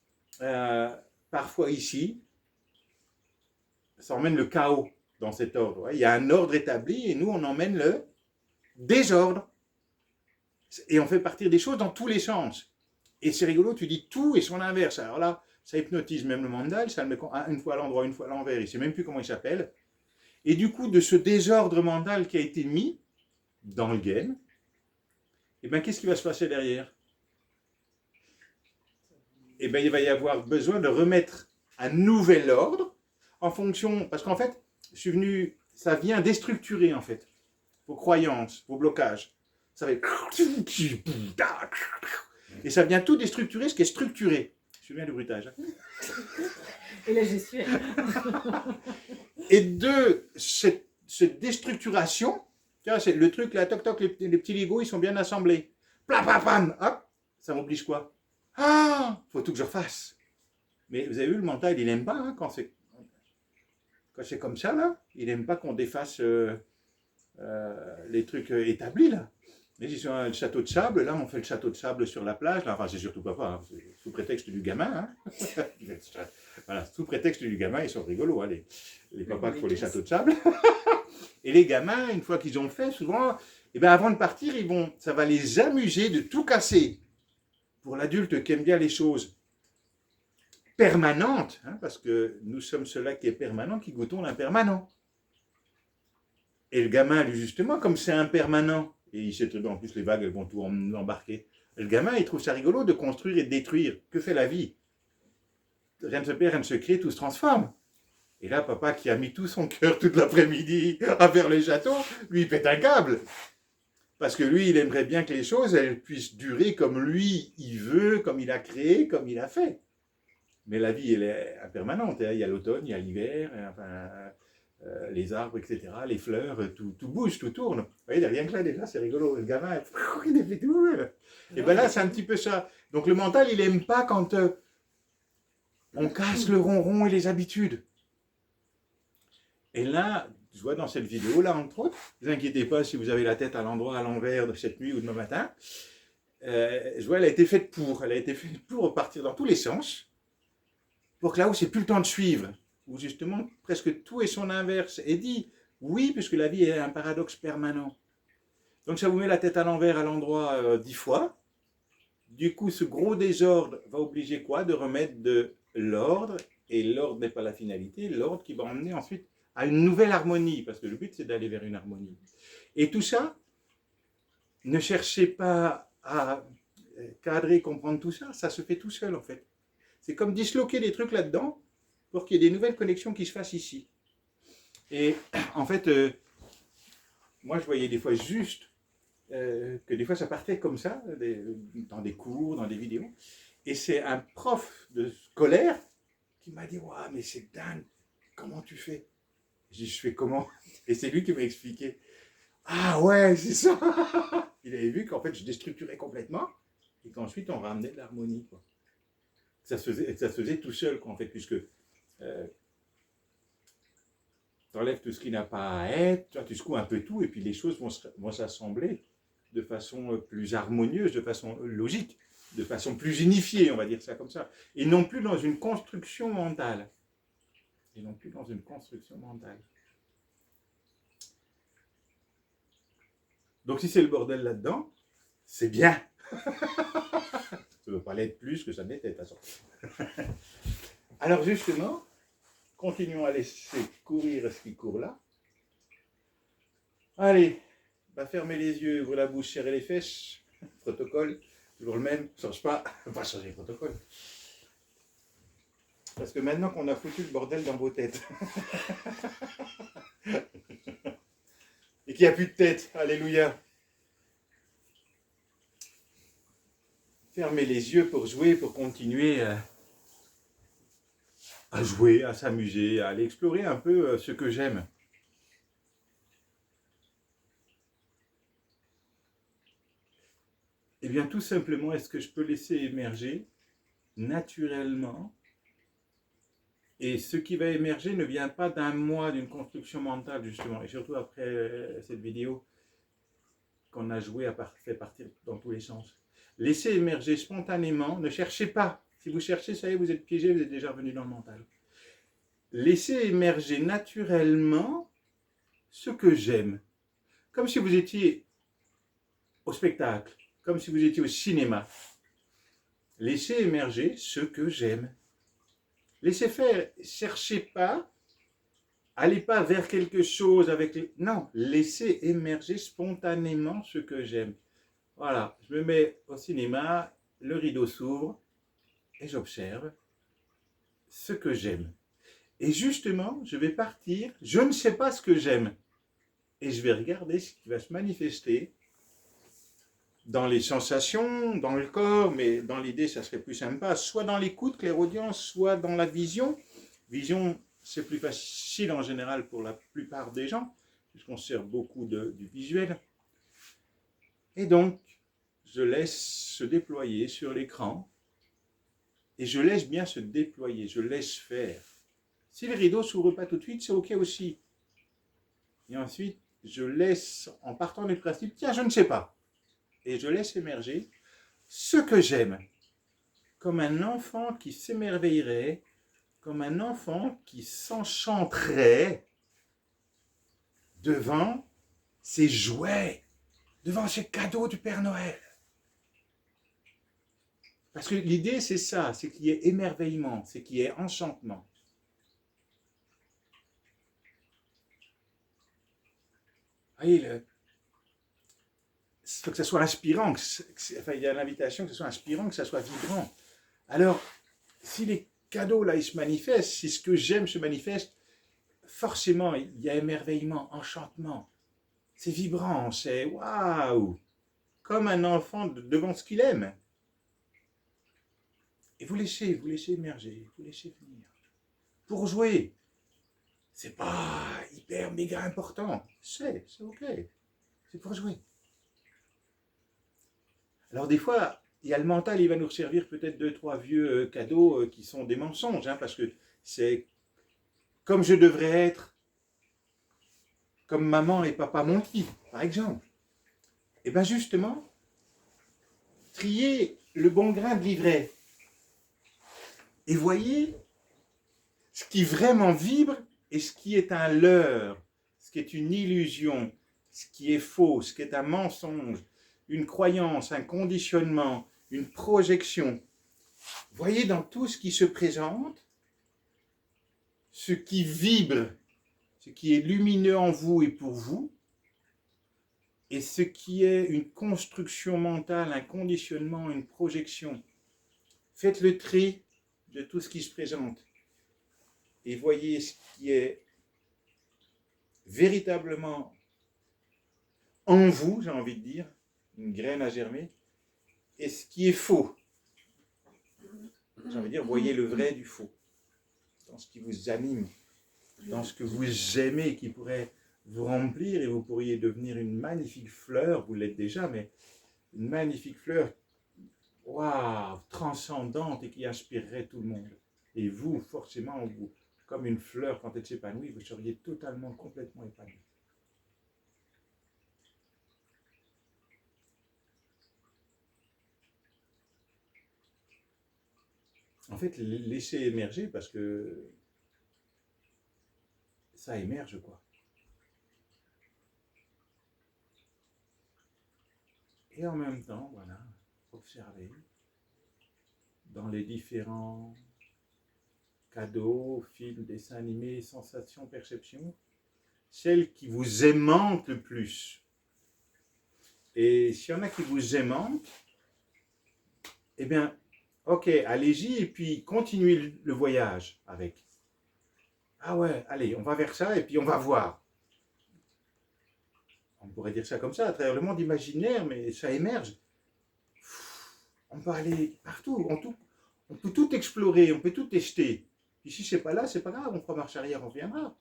parfois ici, ça emmène le chaos dans cet ordre. Il y a un ordre établi et nous, on emmène le désordre. Et on fait partir des choses dans tous les sens. Et c'est rigolo, tu dis tout et son inverse. Alors là, ça hypnotise même le mandal, ça le met une fois à l'endroit, une fois à l'envers, il ne sait même plus comment il s'appelle. Et du coup, de ce désordre mental qui a été mis dans le game, eh bien, qu'est-ce qui va se passer derrière? Eh bien, il va y avoir besoin de remettre un nouvel ordre en fonction, parce qu'en fait, ça vient déstructurer en fait vos croyances, vos blocages. Ça va être... Et ça vient tout déstructurer ce qui est structuré. Je suis bien le bruitage. Hein. Et la gestuelle. Et de cette déstructuration, tu vois, c'est le truc là, toc toc, les petits Legos, ils sont bien assemblés. Plapapam, hop, ça m'oblige quoi? Ah, faut tout que je refasse. Mais vous avez vu, le mental, il n'aime pas hein, quand c'est comme ça là. Il n'aime pas qu'on défasse les trucs établis là. Mais ils sont un château de sable, là on fait le château de sable sur la plage, là, enfin c'est surtout papa, hein, sous prétexte du gamin. Hein. Voilà, sous prétexte du gamin, ils sont rigolos, hein, les papas qui font les châteaux de sable. Et les gamins, une fois qu'ils ont fait, souvent, eh ben, avant de partir, ça va les amuser de tout casser. Pour l'adulte qui aime bien les choses permanentes, hein, parce que nous sommes ceux-là qui est permanent, qui goûtons l'impermanent. Et le gamin, lui, justement, comme c'est impermanent, et il sait très bien, en plus les vagues, elles vont tout embarquer. Et le gamin, il trouve ça rigolo de construire et de détruire. Que fait la vie? Rien ne se perd, rien ne se crée, tout se transforme. Et là, papa qui a mis tout son cœur toute l'après-midi à faire les châteaux, lui, il pète un câble. Parce que lui, il aimerait bien que les choses, elles puissent durer comme lui, il veut, comme il a créé, comme il a fait. Mais la vie, elle est impermanente. Hein. Il y a l'automne, il y a l'hiver, enfin... les arbres, etc., les fleurs, tout bouge, tout tourne. Vous voyez, rien que là, déjà, c'est rigolo. Le gamin, il est fait tout. Et bien là, c'est un petit peu ça. Donc le mental, il n'aime pas quand on casse le ronron et les habitudes. Et là, je vois dans cette vidéo-là, entre autres, ne vous inquiétez pas si vous avez la tête à l'endroit, à l'envers de cette nuit ou demain matin, je vois, elle a été faite pour partir dans tous les sens, pour que là où c'est plus le temps de suivre, où justement presque tout est son inverse, et dit oui, puisque la vie est un paradoxe permanent. Donc ça vous met la tête à l'envers à l'endroit 10 fois. Du coup, ce gros désordre va obliger quoi? De remettre de l'ordre, et l'ordre n'est pas la finalité, l'ordre qui va emmener ensuite à une nouvelle harmonie, parce que le but c'est d'aller vers une harmonie. Et tout ça, ne cherchez pas à cadrer, comprendre tout ça, ça se fait tout seul en fait. C'est comme disloquer des trucs là-dedans, pour qu'il y ait des nouvelles connexions qui se fassent ici. Et en fait, moi je voyais des fois juste que des fois ça partait comme ça, dans des cours, dans des vidéos, et c'est un prof de scolaire qui m'a dit « Waouh, mais c'est dingue, comment tu fais ?» Je dis « Je fais comment ?» Et c'est lui qui m'a expliqué « Ah ouais, c'est ça !» Il avait vu qu'en fait je déstructurais complètement, et qu'ensuite on ramenait de l'harmonie. Ça se faisait tout seul, quoi, en fait, puisque tu enlèves tout ce qui n'a pas à être, tu secoues un peu tout, et puis les choses vont s'assembler de façon plus harmonieuse, de façon logique, de façon plus unifiée, on va dire ça comme ça, et non plus dans une construction mentale. Et non plus dans une construction mentale. Donc si c'est le bordel là-dedans, c'est bien. Ça ne veut pas l'être plus que ça n'était, de toute façon. Alors justement, continuons à laisser courir ce qui court là. Allez, bah fermez les yeux, ouvrez la bouche, serrez les fesses. Protocole, toujours le même, ne change pas, on va changer le protocole. Parce que maintenant qu'on a foutu le bordel dans vos têtes, et qu'il n'y a plus de tête, alléluia. Fermez les yeux pour jouer, pour continuer à jouer, à s'amuser, à aller explorer un peu ce que j'aime. Eh bien, tout simplement, est-ce que je peux laisser émerger naturellement? Et ce qui va émerger ne vient pas d'un moi, d'une construction mentale, justement. Et surtout après cette vidéo qu'on a joué, fait partir dans tous les sens. Laissez émerger spontanément, ne cherchez pas. Si vous cherchez, ça y est, vous êtes piégé, vous êtes déjà revenu dans le mental. Laissez émerger naturellement ce que j'aime. Comme si vous étiez au spectacle, comme si vous étiez au cinéma. Laissez émerger ce que j'aime. Laissez faire, cherchez pas, allez pas vers quelque chose avec les... Non, laissez émerger spontanément ce que j'aime. Voilà, je me mets au cinéma, le rideau s'ouvre et j'observe ce que j'aime. Et justement, je vais partir, je ne sais pas ce que j'aime. Et je vais regarder ce qui va se manifester dans les sensations, dans le corps, mais dans l'idée, ça serait plus sympa, soit dans l'écoute, clairaudience, soit dans la vision. Vision, c'est plus facile en général pour la plupart des gens, puisqu'on sert beaucoup du visuel. Et donc, je laisse se déployer sur l'écran, et je laisse bien se déployer, je laisse faire. Si le rideau ne s'ouvre pas tout de suite, c'est ok aussi. Et ensuite, je laisse, en partant du principe, tiens, je ne sais pas. Et je laisse émerger ce que j'aime, comme un enfant qui s'émerveillerait, comme un enfant qui s'enchanterait devant ses jouets, devant ses cadeaux du Père Noël. Parce que l'idée, c'est ça, c'est qu'il y ait émerveillement, c'est qu'il y ait enchantement. Voyez, il faut que ça soit inspirant, il y a l'invitation que ce soit inspirant, que ça soit vibrant. Alors, si les cadeaux, là, ils se manifestent, si ce que j'aime se manifeste, forcément, il y a émerveillement, enchantement. C'est vibrant, c'est waouh, comme un enfant devant ce qu'il aime. Et vous laissez émerger, vous laissez venir. Pour jouer, c'est pas hyper méga important, c'est ok, c'est pour jouer. Alors des fois, il y a le mental, il va nous servir peut-être 2-3 vieux cadeaux qui sont des mensonges, hein, parce que c'est comme je devrais être, comme maman et papa m'ont dit, par exemple. Et bien justement, triez le bon grain de l'ivraie. Et voyez ce qui vraiment vibre et ce qui est un leurre, ce qui est une illusion, ce qui est faux, ce qui est un mensonge, une croyance, un conditionnement, une projection. Voyez dans tout ce qui se présente, ce qui vibre, ce qui est lumineux en vous et pour vous, et ce qui est une construction mentale, un conditionnement, une projection. Faites le tri de tout ce qui se présente et voyez ce qui est véritablement en vous, j'ai envie de dire, une graine à germer, et ce qui est faux. J'ai envie de dire, voyez le vrai du faux, dans ce qui vous anime, dans ce que vous aimez, qui pourrait vous remplir, et vous pourriez devenir une magnifique fleur, vous l'êtes déjà, mais une magnifique fleur, waouh, transcendante et qui inspirerait tout le monde. Et vous, forcément, vous, comme une fleur, quand elle s'épanouit, vous seriez totalement, complètement épanoui. En fait, laissez émerger parce que ça émerge, quoi. Et en même temps, voilà, observez dans les différents cadeaux, films, dessins animés, sensations, perceptions, celle qui vous aimante le plus. Et s'il y en a qui vous aimantent, eh bien, Ok, allez-y et puis continuez le voyage avec. Ah ouais, allez, on va vers ça et puis on va voir. On pourrait dire ça comme ça, à travers le monde imaginaire, mais ça émerge. On peut aller partout, on peut tout explorer, on peut tout tester. Puis si c'est pas là, c'est pas grave, on fera marche arrière, on reviendra.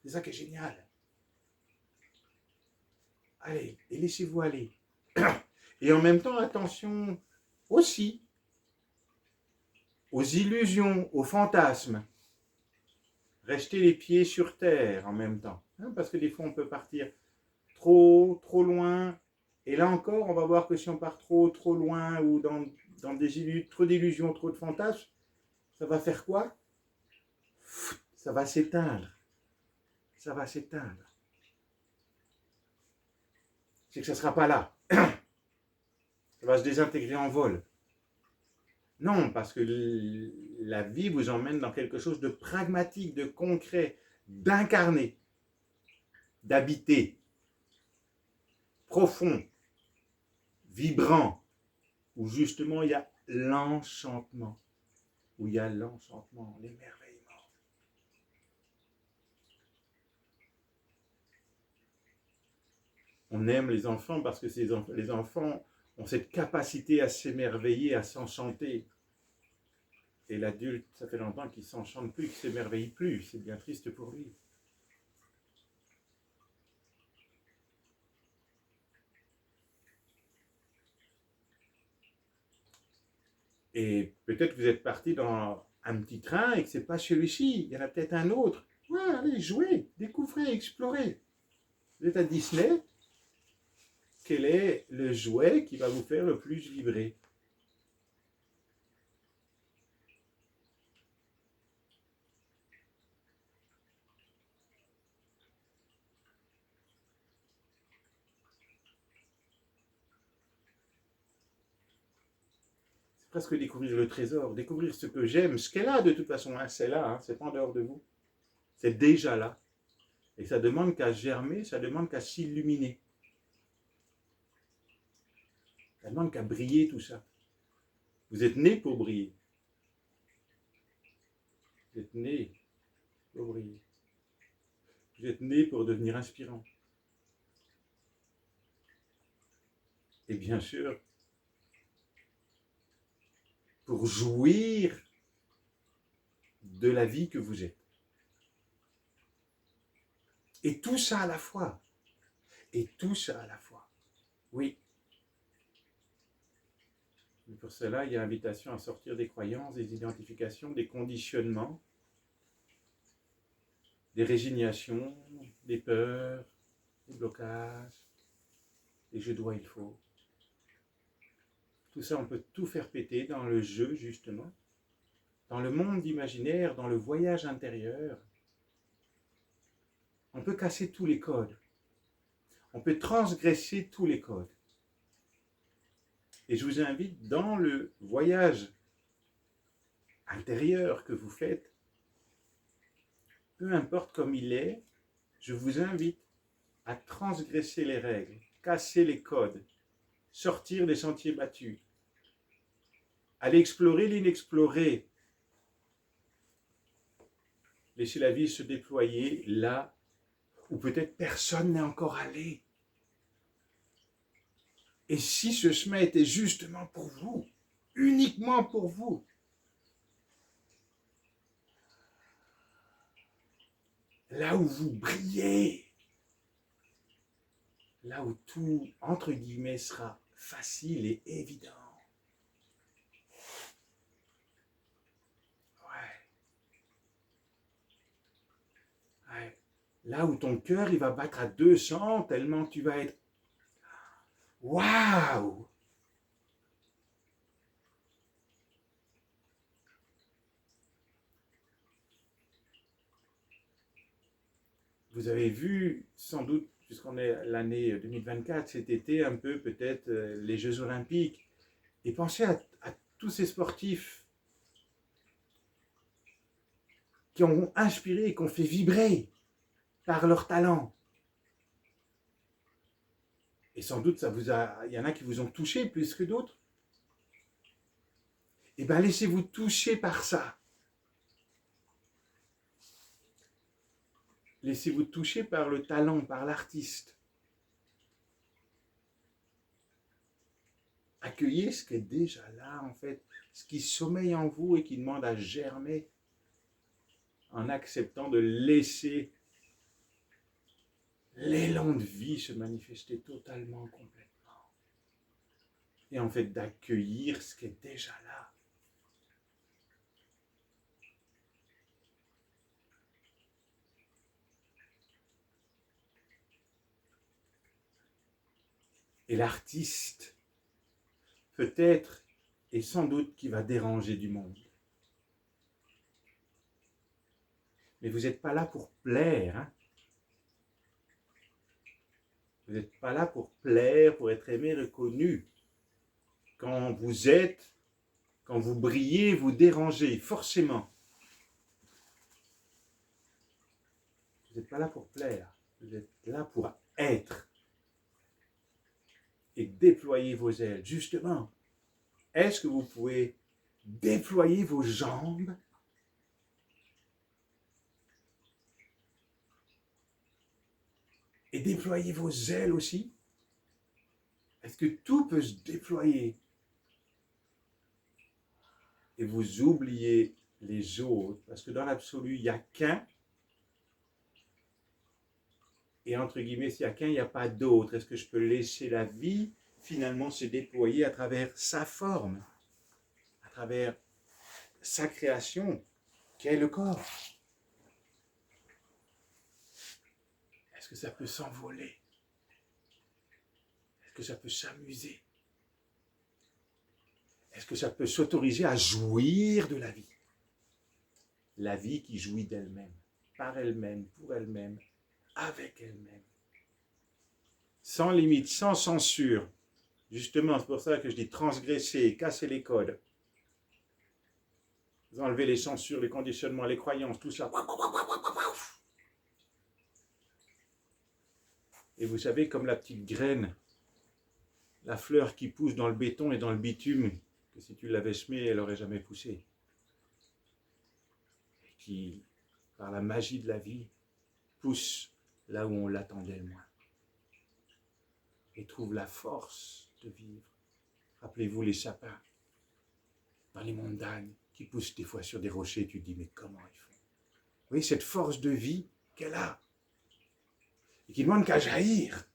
C'est ça qui est génial. Allez, et laissez-vous aller. Et en même temps, attention aussi aux illusions, aux fantasmes. Restez les pieds sur terre en même temps. Hein, parce que des fois, on peut partir trop loin. Et là encore, on va voir que si on part trop loin ou dans trop d'illusions, trop de fantasmes, ça va faire quoi? Ça va s'éteindre. Ça va s'éteindre. C'est que ça ne sera pas là. Ça va se désintégrer en vol. Non, parce que la vie vous emmène dans quelque chose de pragmatique, de concret, d'incarné, d'habité, profond, vibrant, où justement il y a l'enchantement, l'émerveillement. On aime les enfants parce que les enfants ont cette capacité à s'émerveiller, à s'enchanter. Et l'adulte, ça fait longtemps qu'il ne s'enchante plus, qu'il ne s'émerveille plus. C'est bien triste pour lui. Et peut-être que vous êtes parti dans un petit train et que ce n'est pas celui-ci. Il y en a peut-être un autre. Ouais, allez, jouez, découvrez, explorez. Vous êtes à Disney. Quel est le jouet qui va vous faire le plus vibrer? C'est presque découvrir le trésor, découvrir ce que j'aime, ce qu'elle a de toute façon. Hein, c'est là, hein, c'est pas en dehors de vous. C'est déjà là. Et ça demande qu'à germer, ça demande qu'à s'illuminer. Ça demande qu'à briller tout ça. Vous êtes né pour briller. Vous êtes né pour briller. Vous êtes né pour devenir inspirant. Et bien sûr, pour jouir de la vie que vous êtes. Et tout ça à la fois. Et tout ça à la fois. Oui. Et pour cela, il y a invitation à sortir des croyances, des identifications, des conditionnements, des résignations, des peurs, des blocages, des je dois, il faut. Tout ça, on peut tout faire péter dans le jeu, justement, dans le monde imaginaire, dans le voyage intérieur. On peut casser tous les codes. On peut transgresser tous les codes. Et je vous invite dans le voyage intérieur que vous faites, peu importe comme il est, je vous invite à transgresser les règles, casser les codes, sortir des sentiers battus, aller explorer l'inexploré, laisser la vie se déployer là où peut-être personne n'est encore allé. Et si ce chemin était justement pour vous, uniquement pour vous, là où vous brillez, là où tout, entre guillemets, sera facile et évident. Ouais. Là où ton cœur, il va battre à 200, tellement tu vas être waouh! Vous avez vu, sans doute, puisqu'on est l'année 2024, cet été, un peu peut-être les Jeux Olympiques. Et pensez à tous ces sportifs qui ont inspiré et qui ont fait vibrer par leur talent. Et sans doute, il y en a qui vous ont touché plus que d'autres. Eh bien, laissez-vous toucher par ça. Laissez-vous toucher par le talent, par l'artiste. Accueillez ce qui est déjà là, en fait, ce qui sommeille en vous et qui demande à germer en acceptant de laisser l'élan de vie se manifester totalement, complètement. Et en fait, d'accueillir ce qui est déjà là. Et l'artiste, peut-être et sans doute qui va déranger du monde. Mais vous n'êtes pas là pour plaire. Hein? Vous n'êtes pas là pour plaire, pour être aimé, reconnu. Quand vous êtes, quand vous brillez, vous dérangez, forcément. Vous n'êtes pas là pour plaire. Vous êtes là pour être. Et déployer vos ailes. Justement, est-ce que vous pouvez déployer vos jambes et déployer vos ailes aussi? Est-ce que tout peut se déployer et vous oubliez les autres? Parce que dans l'absolu, il n'y a qu'un. Et entre guillemets, s'il n'y a qu'un, il n'y a pas d'autre. Est-ce que je peux laisser la vie finalement se déployer à travers sa forme, à travers sa création, qu'est le corps? Est-ce que ça peut s'envoler? Est-ce que ça peut s'amuser? Est-ce que ça peut s'autoriser à jouir de la vie? La vie qui jouit d'elle-même, par elle-même, pour elle-même, avec elle-même. Sans limite, sans censure. Justement, c'est pour ça que je dis transgresser, casser les codes. Vous enlevez les censures, les conditionnements, les croyances, tout ça. Et vous savez, comme la petite graine, la fleur qui pousse dans le béton et dans le bitume, que si tu l'avais semée, elle n'aurait jamais poussé. Et qui, par la magie de la vie, pousse là où on l'attendait le moins. Et trouve la force de vivre. Rappelez-vous les sapins, dans les montagnes, qui poussent des fois sur des rochers, tu te dis, mais comment ils font? Vous voyez cette force de vie qu'elle a, et qui ne demande qu'à jaillir.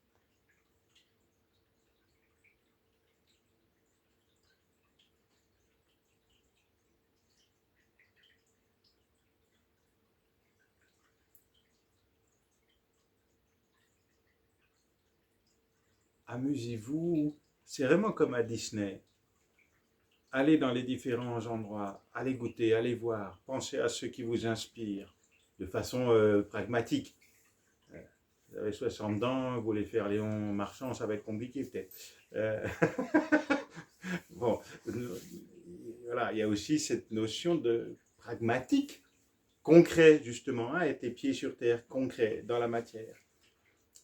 Amusez-vous, c'est vraiment comme à Disney. Allez dans les différents endroits, allez goûter, allez voir, pensez à ceux qui vous inspirent, de façon pragmatique. Vous avez 60 ans, vous voulez faire Léon Marchand, ça va être compliqué peut-être. Bon, voilà, il y a aussi cette notion de pragmatique, concret justement, hein, être les pieds sur terre, concret, dans la matière.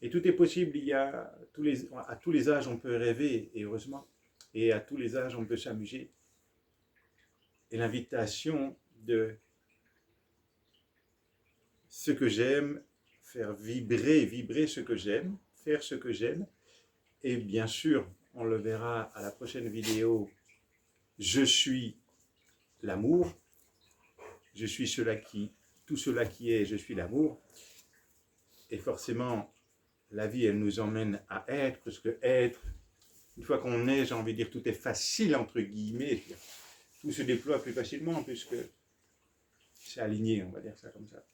Et tout est possible, à tous les âges on peut rêver, et heureusement, et à tous les âges on peut s'amuser. Et l'invitation de ce que j'aime, faire vibrer ce que j'aime, faire ce que j'aime, et bien sûr, on le verra à la prochaine vidéo, je suis l'amour, je suis tout cela qui est, je suis l'amour, et forcément, la vie, elle nous emmène à être, parce que être, une fois qu'on est, j'ai envie de dire, tout est facile, entre guillemets, tout se déploie plus facilement, puisque c'est aligné, on va dire ça comme ça.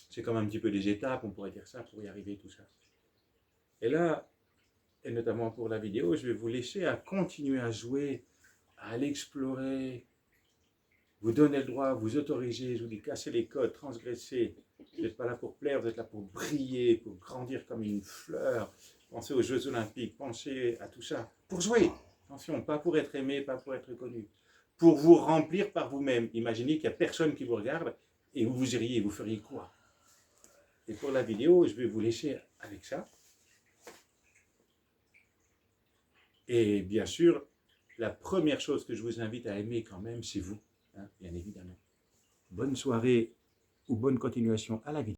C'est comme un petit peu des étapes, on pourrait dire ça, pour y arriver, tout ça. Et là, et notamment pour la vidéo, je vais vous laisser à continuer à jouer, à aller explorer, vous donner le droit, vous autoriser, je vous dis, casser les codes, transgresser. Vous n'êtes pas là pour plaire, vous êtes là pour briller, pour grandir comme une fleur. Pensez aux Jeux Olympiques, pensez à tout ça. Pour jouer, attention, pas pour être aimé, pas pour être connu. Pour vous remplir par vous-même. Imaginez qu'il n'y a personne qui vous regarde et où vous iriez, vous feriez quoi? Et pour la vidéo, je vais vous laisser avec ça. Et bien sûr, la première chose que je vous invite à aimer quand même, c'est vous, hein, bien évidemment. Bonne soirée ou bonne continuation à la guitare.